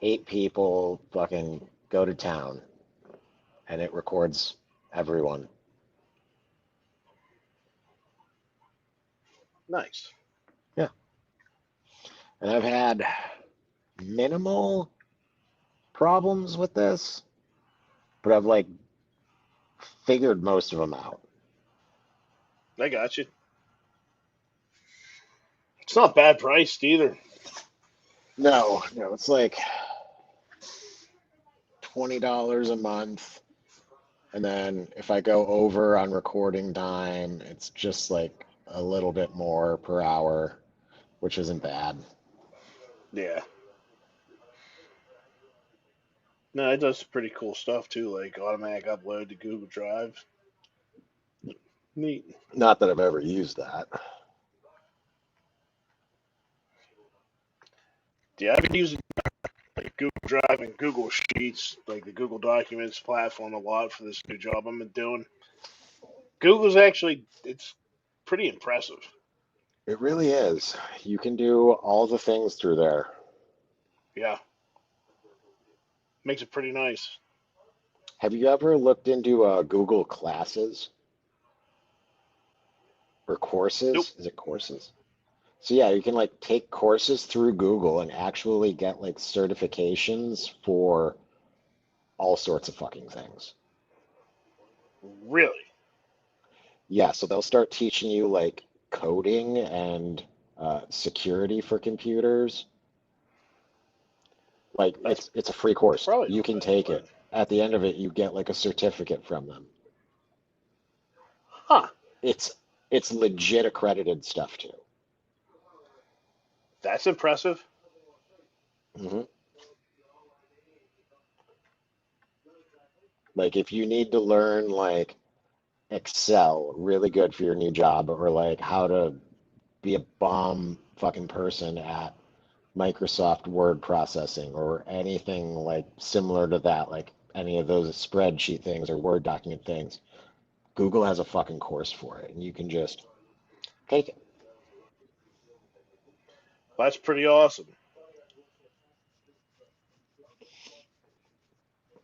8 people fucking go to town and it records everyone. Nice. Yeah. And I've had minimal problems with this, but I've like figured most of them out. I got you. It's not bad priced either. No, no, it's like $20 a month. And then if I go over on recording time, it's just like a little bit more per hour, which isn't bad. Yeah. No, it does some pretty cool stuff too, like automatic upload to Google Drive. Neat. Not that I've ever used that. Yeah, I've been using like Google Drive and Google Sheets, like the Google Documents platform, a lot for this new job I've been doing. Google's actually it's pretty impressive. It really is. You can do all the things through there. Yeah, makes it pretty nice. Have you ever looked into Google Classes or Nope. courses? Is it courses? So yeah, you can like take courses through Google and actually get like certifications for all sorts of fucking things. Really? Yeah, so they'll start teaching you like coding and security for computers. Like That's it's a free course. probably You not can bad, take but it. At the end of it, you get like a certificate from them. huh? It's it's legit accredited stuff too. That's impressive. hmm Like if you need to learn like Excel, really good for your new job, or like how to be a bomb fucking person at Microsoft Word processing or anything like similar to that, like any of those spreadsheet things or Word document things. Google has a fucking course for it, and you can just take it. That's pretty awesome.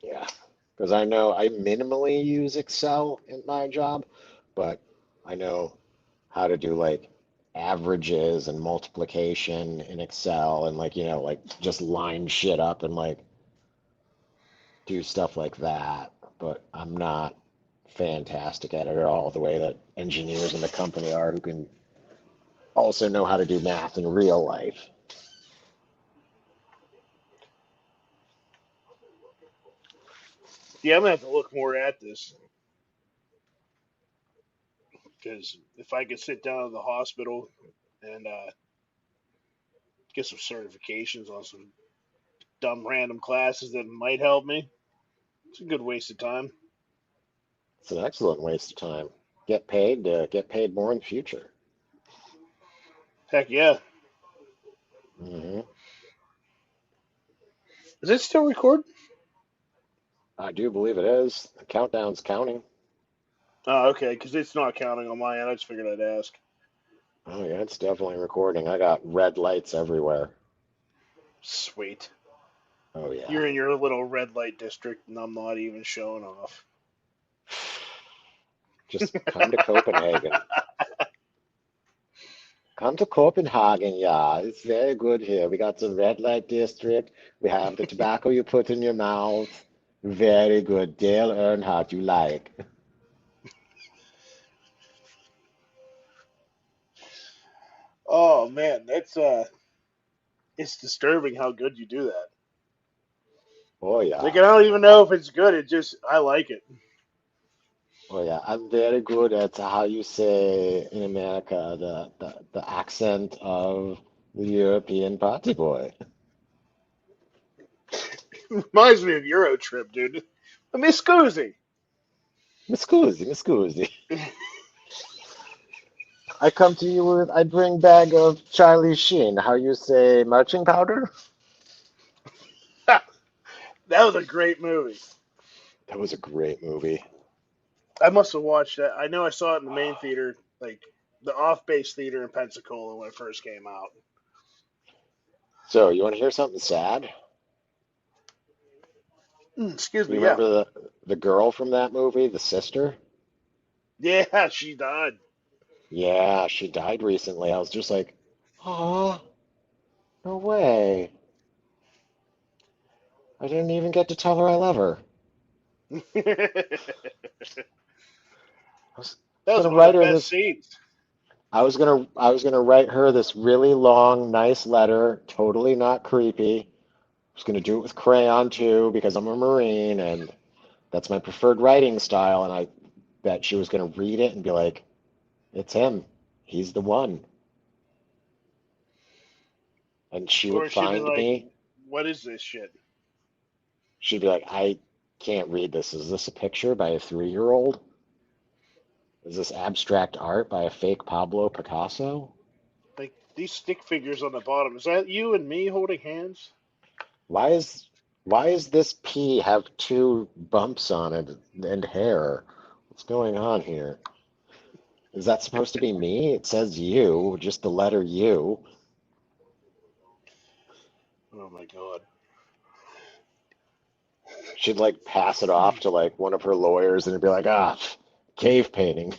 Yeah, because I know I minimally use Excel in my job, but I know how to do like averages and multiplication in Excel and like, like just line shit up and like do stuff like that. But I'm not fantastic at it at all, the way that engineers in the company are who can also know how to do math in real life. Yeah, I'm gonna have to look more at this because if I could sit down in the hospital and get some certifications on some dumb random classes that might help me, it's a good waste of time. It's an excellent waste of time. Get paid more in the future. Heck yeah. hmm Is it still recording? I do believe it is. The countdown's counting. Oh, okay, because it's not counting on my end. I just figured I'd ask. Oh yeah, it's definitely recording. I got red lights everywhere. Sweet. Oh yeah. You're in your little red light district, and I'm not even showing off. Just come to Copenhagen. Come to Copenhagen, yeah. It's very good here. We got the red light district. We have the tobacco you put in your mouth. Very good. Dale Earnhardt, you like. Oh man, that's it's disturbing how good you do that. Oh Like yeah. I don't even know if it's good. It just I like it. Oh yeah. I'm very good at how you say in America the accent of the European party boy. Reminds me of Euro Trip, dude. Mi scusi. Mi scusi, mi scusi. I come to you with, I bring bag of Charlie Sheen. How you say marching powder? that was a great movie. That was a great movie. I must have watched that. I know I saw it in the main theater, like the off base theater in Pensacola when it first came out. So, you want to hear something sad? Excuse You me, yeah. remember the girl from that movie, the sister? Yeah, she died. Yeah, she died recently. I was just like, oh, no way. I didn't even get to tell her I love her. that I was was gonna one of write the her best this. scenes. I was gonna write her this really long, nice letter, totally not creepy. I was gonna do it with crayon too because I'm a Marine and that's my preferred writing style. And I bet she was gonna read it and be like, it's him. He's the one. And she would Or she'd be find like, me. "What is this shit?" She'd be like, I can't read this. Is this a picture by a 3-year-old? Is this abstract art by a fake Pablo Picasso? Like these stick figures on the bottom. Is that you and me holding hands? Why is why is this P have two bumps on it and hair? What's going on here? Is that supposed to be me? It says you, just the letter U. Oh my god. She'd like pass it off to like one of her lawyers and it'd be like, cave painting.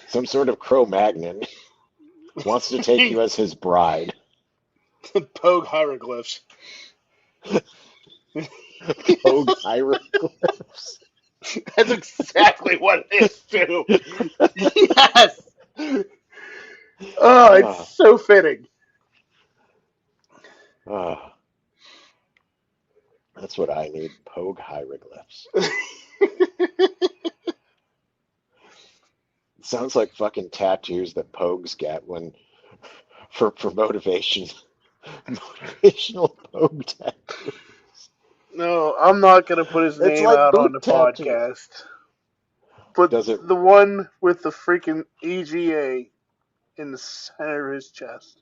Some sort of Cro-Magnon wants to take you as his bride. Pogue hieroglyphs. Pogue hieroglyphs. That's exactly what it is too. Yes. Oh, it's Ah, so fitting. ah, that's what I need. Pogue hieroglyphs. It sounds like fucking tattoos that Pogues get when for motivation. Motivational Pogue tattoo. No, I'm not gonna put his It's name like out on boob the tattoos. podcast. But Does it? the one with the freaking EGA in the center of his chest.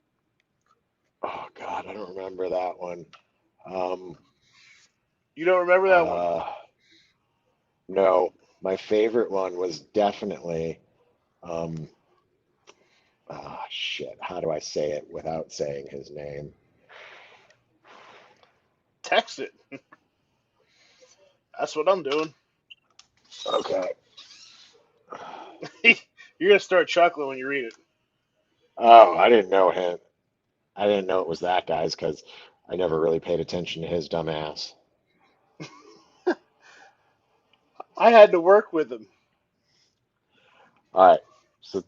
Oh God, I don't remember that one. Um, You don't remember that one? uh, no, my favorite one was definitely, um, shit. How do I say it without saying his name? Text it. That's what I'm doing. Okay. You're gonna start chuckling when you read it. Oh, I didn't know him. I didn't know it was that guy's because I never really paid attention to his dumb ass. I had to work with him. All right. So,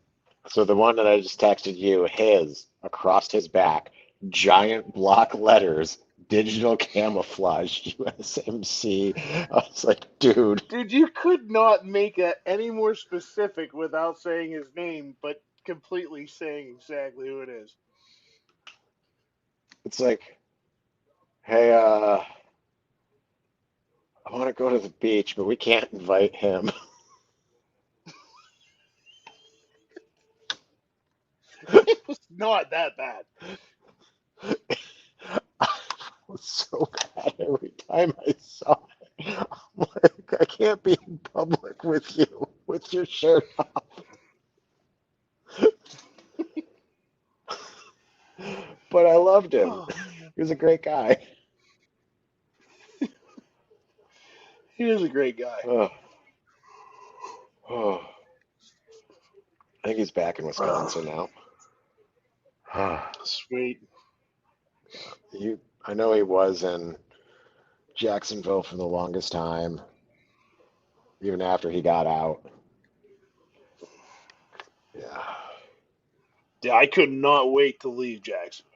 so the one that I just texted you, his across his back, giant block letters, digital camouflage, USMC. I was like, dude, Dude, you could not make it any more specific without saying his name, but completely saying exactly who it is. it's like, hey, I want to go to the beach, but we can't invite him. It was not that bad. I was so bad every time I saw it. I'm like, I can't be in public with you with your shirt off. But I loved him. Oh man, He was a great guy. he is a great guy. Oh, oh. I think he's back in Oh, Wisconsin now. Yeah, sweet. I know he was in Jacksonville for the longest time, even after he got out. Yeah. Yeah, I could not wait to leave Jacksonville.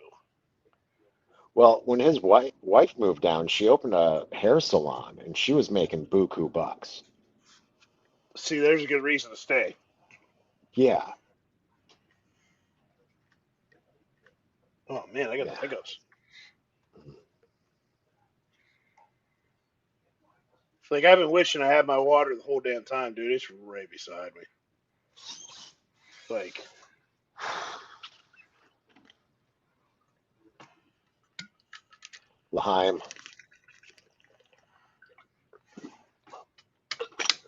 Well, when his wife moved down, she opened a hair salon and she was making buku bucks. See, there's a good reason to stay. Yeah, Oh man, I got the yeah. hiccups. Like I've been wishing I had my water the whole damn time, dude. It's right beside me. Like, L'chaim.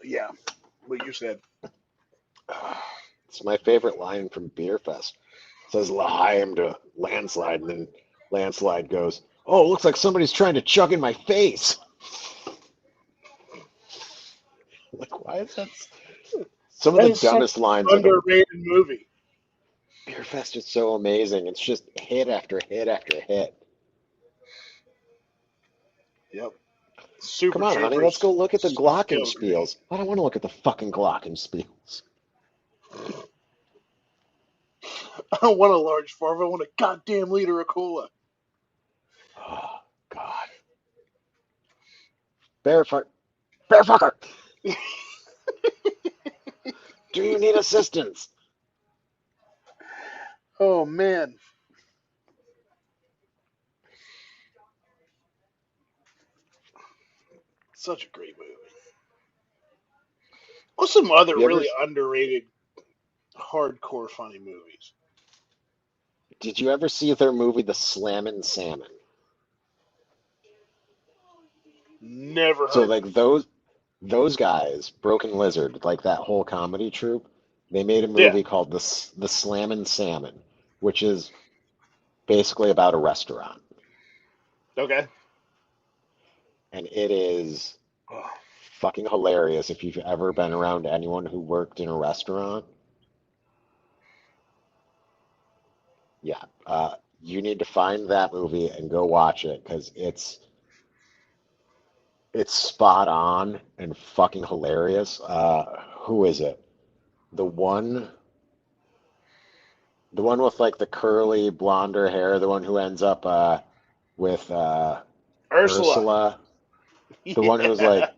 yeah, what you said. It's my favorite line from Beer Fest. It says L'chaim to Landslide, and then Landslide goes, "Oh, it looks like somebody's trying to chug in my face." Like, why is that? Some of That the is such dumbest lines an of a underrated movie. Beer Fest is so amazing. It's just hit after hit after hit. Yep. Come Super on, honey, let's Troopers. go look at the Still great. Glockenspiels. I don't want to look at the fucking Glockenspiels. I don't want a large farm. I want a goddamn liter of cola. Oh, God. Bear fuck. Bear fucker! Do you need assistance? Oh man. Such a great movie. What's some other You ever really underrated, hardcore funny movies? did you ever see their movie The Slammin' Salmon? Never So heard of like it. those guys, Broken Lizard, like that whole comedy troupe, they made a Yeah. movie called The Slammin' Salmon, which is basically about a restaurant, Okay. and it is Oh, fucking hilarious if you've ever been around anyone who worked in a restaurant. Yeah, you need to find that movie and go watch it because it's spot on and fucking hilarious. Who is it? The one, the one with like the curly blonder hair, the one who ends up with Ursula. Ursula, the one who's Yeah. like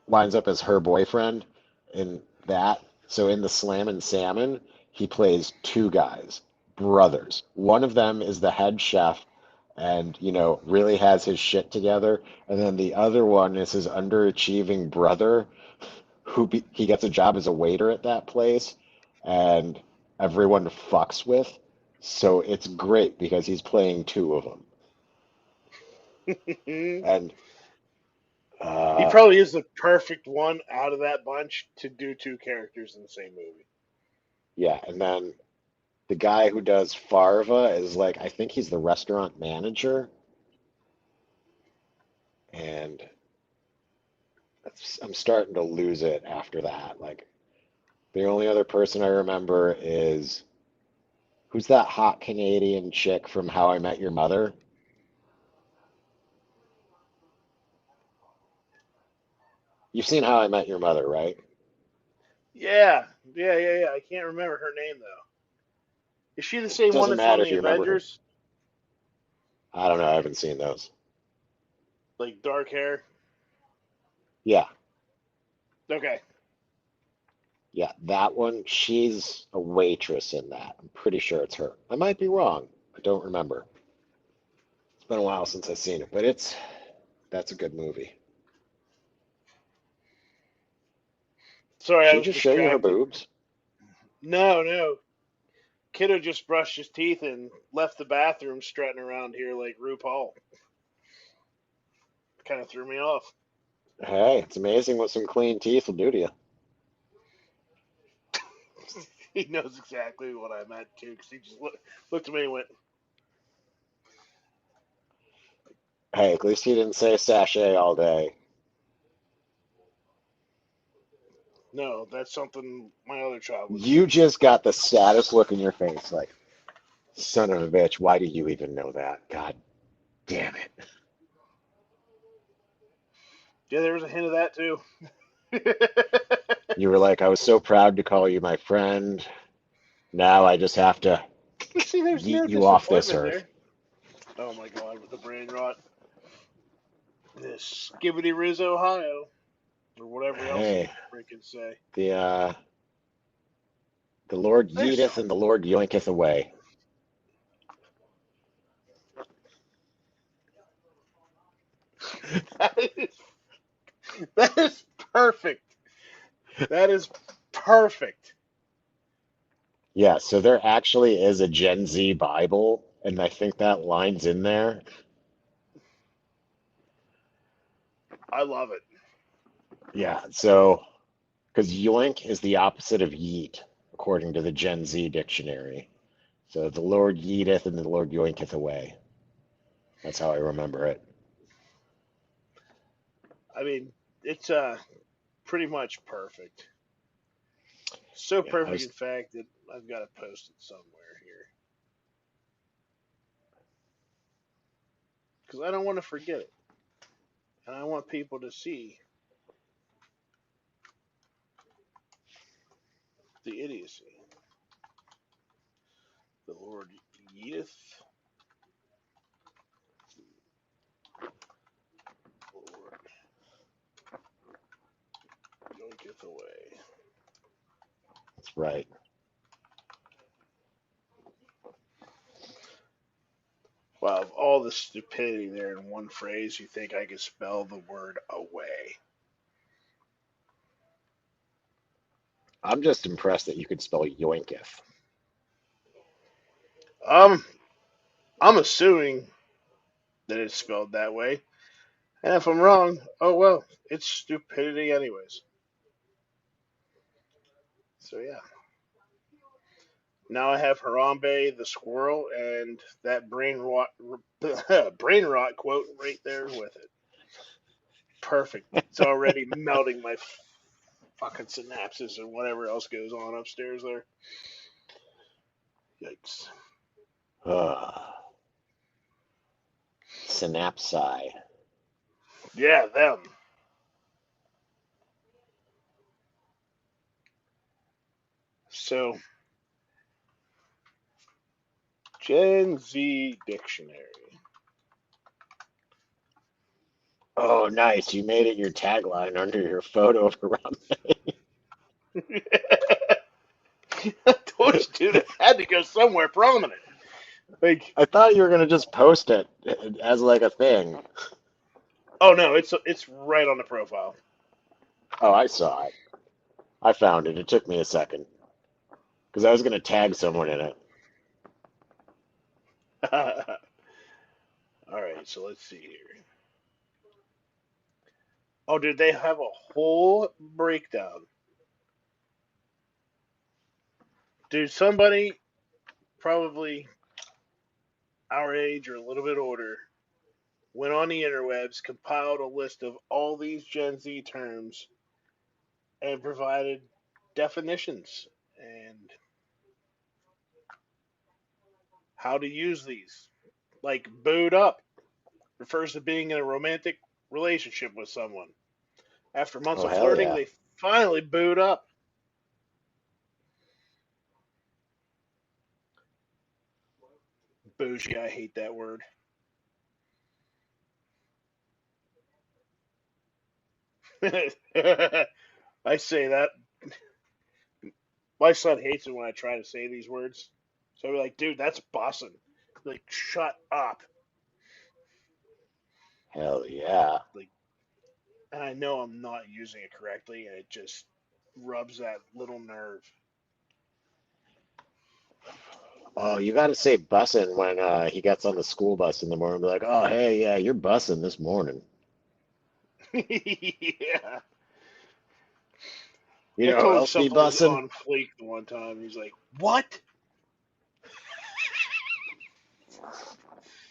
winds up as her boyfriend in that. So in the Slam and Salmon, he plays two guys, brothers. One of them is the head chef and, really has his shit together. And then the other one is his underachieving brother he gets a job as a waiter at that place and everyone fucks with. So it's great because he's playing two of them. He And uh, probably is the perfect one out of that bunch to do two characters in the same movie. yeah, and then the guy who does Farva is like, I think he's the restaurant manager, and I'm starting to lose it after that. Like, the only other person I remember is who's that hot Canadian chick from How I Met Your Mother? You've seen How I Met Your Mother, right? Yeah. Yeah. I can't remember her name though. Is she the It same one doesn't that's on matter if the you remember her. Avengers? I don't know. I haven't seen those. Like dark hair? Yeah, Okay. yeah, that one. She's a waitress in that. I'm pretty sure it's her. I might be wrong. I don't remember. It's been a while since I've seen it, but that's a good movie. Sorry, I She was just show you her distracted. boobs? No. Kiddo just brushed his teeth and left the bathroom strutting around here like RuPaul. Kind of threw me off. Hey, it's amazing what some clean teeth will do to you. He knows exactly what I meant too, because he just looked at me and went, Hey, at least he didn't say sachet all day. "No, that's something my other child would say." You just got the saddest look in your face, like, son of a bitch, why do you even know that? God damn it. Yeah, there was a hint of that too. You were like, I was so proud to call you my friend. Now I just have to See, there's yeet no you off this disappointment earth. there. Oh my god, with the brain rot. This Skibbity Riz, Ohio, or whatever else they Hey, freaking say. the the Lord There's yeeteth and the Lord yoinketh away. that is that is perfect. That is perfect. Yeah, so there actually is a Gen Z Bible, and I think that line's in there. I love it. Yeah, so because yoink is the opposite of yeet, according to the Gen Z dictionary. So the Lord yeeteth and the Lord yoinketh away. That's how I remember it. I mean, it's pretty much perfect. So Yeah, I perfect, in was. fact, that I've got to post it somewhere here because I don't want to forget it, and I want people to see the idiocy. The Lord yeeteth, Lord yoinketh away. That's right. Wow, of all the stupidity there in one phrase, you think I could spell the word away. I'm just impressed that you could spell yoinketh. Um, I'm assuming that it's spelled that way. And if I'm wrong, oh well, it's stupidity anyways. So yeah. Now I have Harambe the squirrel and that brain rot quote right there with it. Perfect. It's already melting my fucking synapses and whatever else goes on upstairs there. Yikes. Synapsi. Yeah, them. So, Gen Z dictionary. Oh, nice. You made it your tagline under your photo of Harambe. I told you, dude, it had to go somewhere prominent. Like, I thought you were gonna just post it as like a thing. oh no, it's right on the profile. Oh, I saw it. I found it. It took me a second because I was gonna tag someone in it. All right, so let's see here. Oh, dude, they have a whole breakdown. Dude, somebody probably our age or a little bit older went on the interwebs, compiled a list of all these Gen Z terms, and provided definitions and how to use these. Like, booed up refers to being in a romantic relationship with someone. After months Oh, of hell flirting, yeah. they finally booed up. Bougie, I hate that word. I say that. My son hates it when I try to say these words. So I'm like, dude, that's bussin'. Like, shut up. Hell yeah. Like, and I know I'm not using it correctly, and it just rubs that little nerve. Oh, you got to say bussin' when he gets on the school bus in the morning. Be like, oh, hey, yeah, you're bussin' this morning. Yeah. You I know who told him else be something was bussin'? on fleek the one time. He's like, what?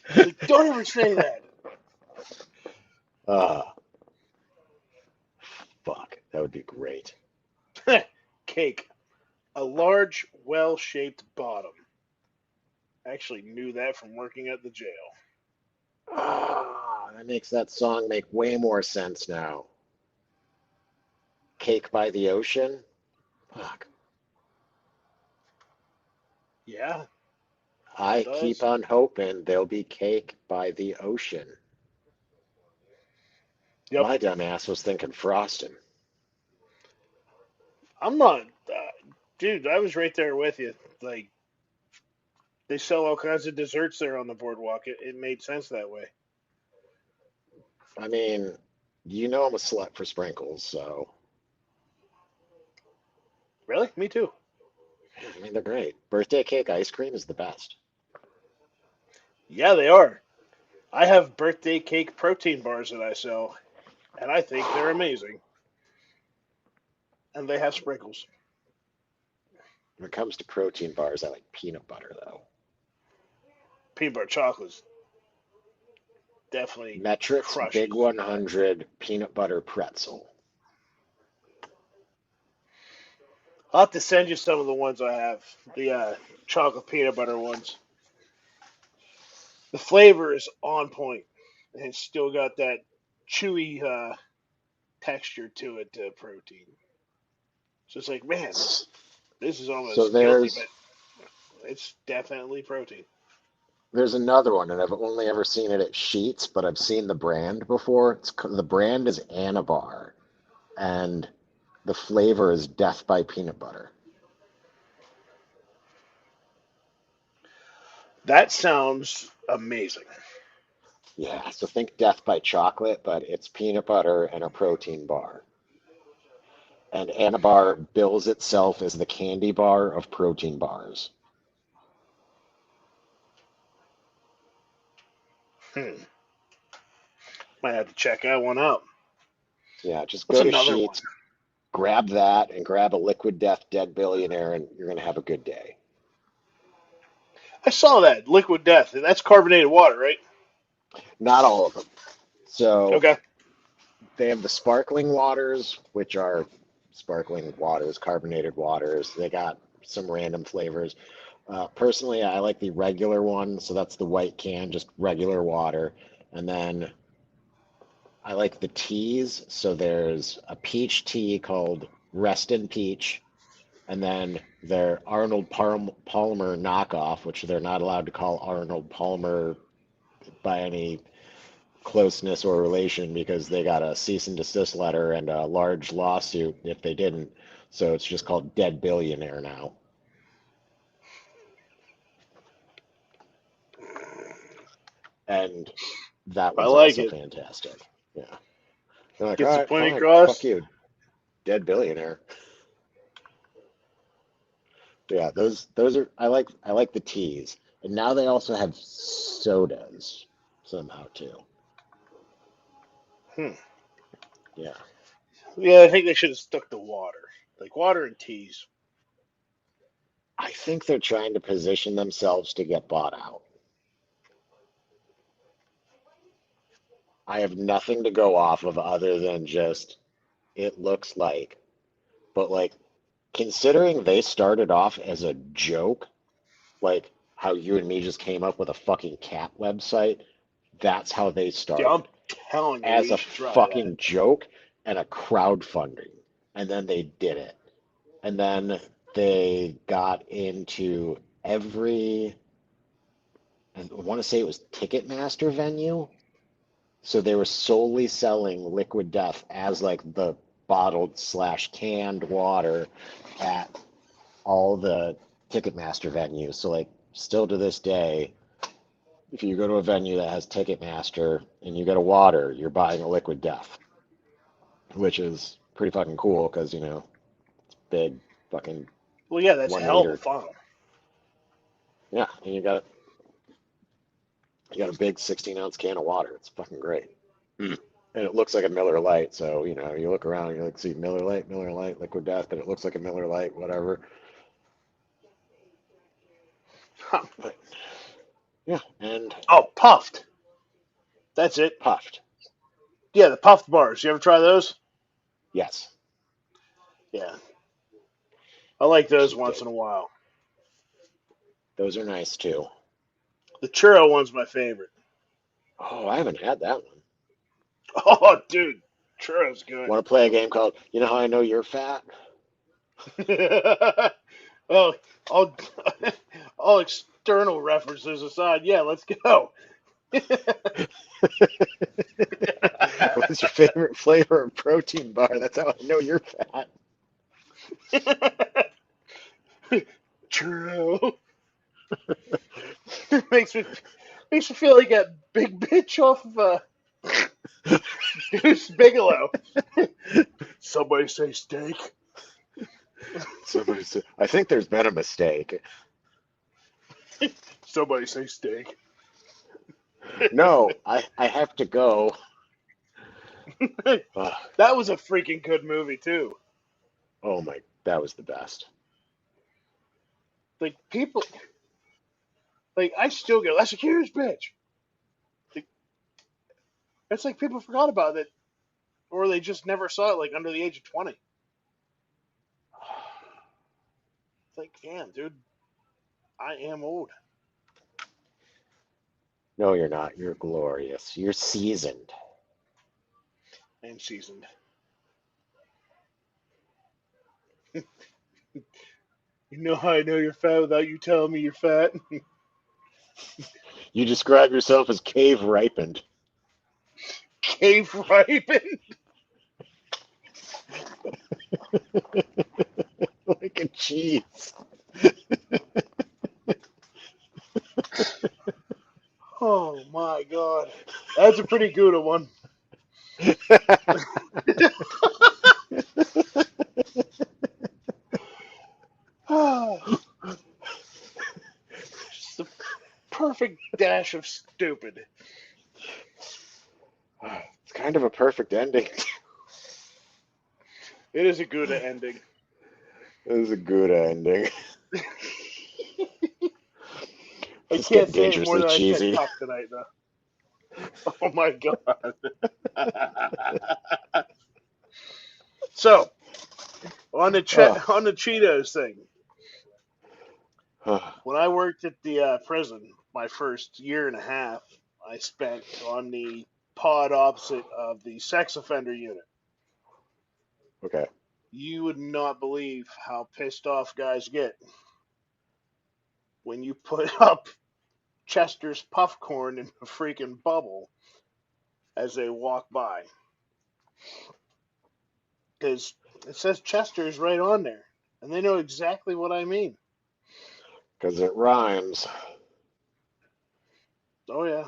He's like, don't ever say Ah, fuck. That would be great. that. Cake. A large, well shaped bottom. I actually knew that from working at the jail. Ah, that makes that song make way more sense now. Cake by the ocean? Fuck. Yeah, it I keep does. on hoping there'll be cake by the ocean. Yep. My dumb ass was thinking frosting. I'm not. Dude, I was right there with you. Like, they sell all kinds of desserts there on the boardwalk. It made sense that way. I mean, you know I'm a slut for sprinkles, so Really? Me too. yeah, I mean they're great. Birthday cake ice cream is the best. Yeah, they are. I have birthday cake protein bars that I sell, and I think they're amazing. And they have sprinkles. When it comes to protein bars, I like peanut butter though. Peanut butter chocolate's definitely Metrics Big crushes that. 100 peanut butter pretzel. I'll have to send you some of the ones I have. The chocolate peanut butter ones. The flavor is on point, and it's still got that chewy texture to it, protein. So it's like, man, this is So almost guilty, there's but it's definitely protein. there's another one, and I've only ever seen it at Sheets, but I've seen the brand before. The brand is Anabar, and the flavor is Death by Peanut Butter. That sounds amazing. Yeah, so think Death by Chocolate, but it's peanut butter and a protein bar. And Anabar bills itself as the candy bar of protein bars. Hmm. Might have to check that one out. Yeah, just What's go to another one? Sheets, grab that, and grab a Liquid Death Dead Billionaire, and you're going to have a good day. I saw that Liquid Death. That's carbonated water, right? Not all of them. So Okay. they have the sparkling waters, which are sparkling waters, carbonated waters. They got some random flavors. Personally, I like the regular one, so that's the white can, just regular water. And then I like the teas. So there's a peach tea called Rest in Peach, and then their Palmer knockoff, which they're not allowed to call Arnold Palmer by any closeness or relation because they got a cease and desist letter and a large lawsuit if they didn't. So it's just called Dead Billionaire now. And that I one's like also it. fantastic. Yeah. They're like, all Gets the right, point fine, fuck across. you, Dead Billionaire. Yeah, those are I like the teas. And now they also have sodas somehow too. Hmm. Yeah. Yeah, I think they should have stuck to water, like water and teas. I think they're trying to position themselves to get bought out. I have nothing to go off of other than just it looks like. But like considering they started off as a joke, like how you and me just came up with a fucking cat website, that's how they Yeah, I'm started. telling you, As we a should try that. fucking joke and a crowdfunding. And then they did it. And then they got into every, I want to say it was Ticketmaster venue. So they were solely selling Liquid Death as like the bottled slash canned water at all the Ticketmaster venues. So like still to this day, if you go to a venue that has Ticketmaster and you get a water, you're buying a Liquid Death, which is pretty fucking cool because it's big fucking Well, yeah, that's one hell of a liter. funnel. Yeah, and you got a big 16-ounce can of water. It's fucking great. Mm. And it looks like a Miller Lite. So, you look around and you like see Miller Lite, Liquid Death, but it looks like a Miller Lite, whatever. Huh. But yeah, and Oh, puffed. That's it. puffed. Yeah, the puffed bars. You ever try those? Yes, Yeah, I like those actually once did. in a while. Those are nice too. The churro one's my favorite. Oh, I haven't had that one. Oh, dude, churro's good. Want to play a game called You Know How I Know You're Fat? Oh, all, all external references aside, yeah, let's go. What's your favorite flavor of protein bar? That's how I know you're fat. Churro makes me makes me feel like a big bitch off of Deuce Bigelow. Somebody say steak. Somebody said, I think there's been a mistake. Somebody say steak. No, I have to go. Uh, That was a freaking good movie too. oh my, that was the best. Like people, like I still go, that's a huge bitch. Like, it's like people forgot about it, or they just never saw it. Like under the age of 20. It's like, damn, dude, I am old. No, you're not. You're glorious. You're seasoned. I am seasoned. You know how I know you're fat without you telling me you're fat? You describe yourself as cave ripened. Cave ripened. Like a cheese. Oh my god. That's a pretty good one. Just the perfect dash of stupid. It's kind of a perfect ending. It is a good ending. It is a good ending. I Just can't getting say it more dangerously than I said cheesy. cuck tonight, though. Oh my god. So Oh. on the Cheetos thing, when I worked at the prison, my first year and a half, I spent on the pod opposite of the sex offender unit. Okay. You would not believe how pissed off guys get when you put up Chester's puff corn in a freaking bubble as they walk by. Because it says Chester's right on there. And they know exactly what I mean. Because it rhymes. Oh, yeah.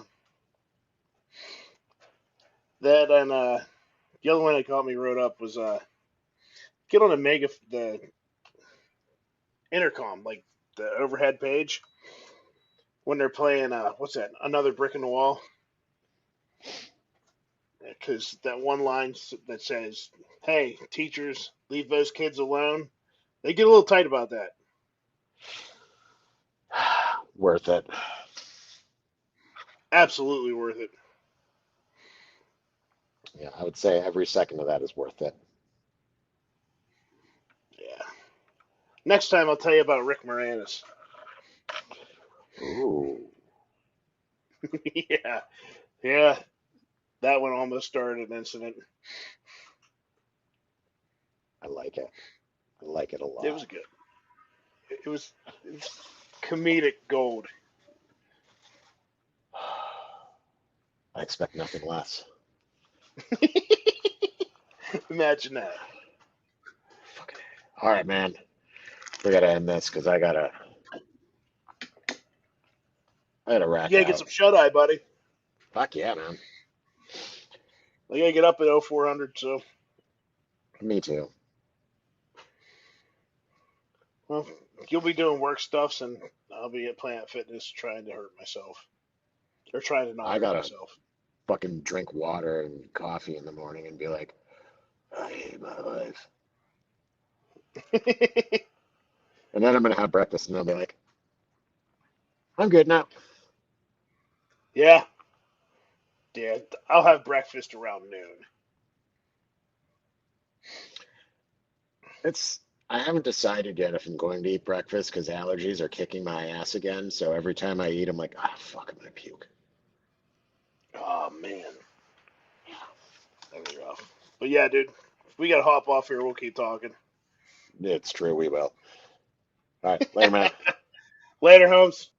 That and the other one that got me wrote up was get on the intercom, like the overhead page, when they're playing, what's that, Another Brick in the Wall? Because that one line that says, hey, teachers, leave those kids alone, they get a little tight about that. Worth it. Absolutely worth it. Yeah, I would say every second of that is worth it. Yeah. Next time I'll tell you about Rick Moranis. Ooh, Yeah. Yeah. That one almost started an incident. I like it. I like it a It was lot. good. It was comedic gold. I expect nothing less. Imagine that. Fucking A. All right, man. We gotta end this because I gotta You rack gotta get out. some shut eye, buddy. Fuck yeah, man. I gotta get up at 0400, so Me too. well, you'll be doing work stuffs and I'll be at Planet Fitness trying to hurt myself. Or trying to not I hurt gotta myself. fucking drink water and coffee in the morning and be like, I hate my life. And then I'm gonna have breakfast and I'll be like, I'm good now. Yeah. Yeah. I'll have breakfast around noon. It's I haven't decided yet if I'm going to eat breakfast because allergies are kicking my ass again. So every time I eat, I'm like, ah, fuck, I'm gonna puke. Oh man. That'd be rough. But yeah, dude. We gotta hop off here, we'll keep talking. It's true, we will. All right, later, man. Later, Holmes.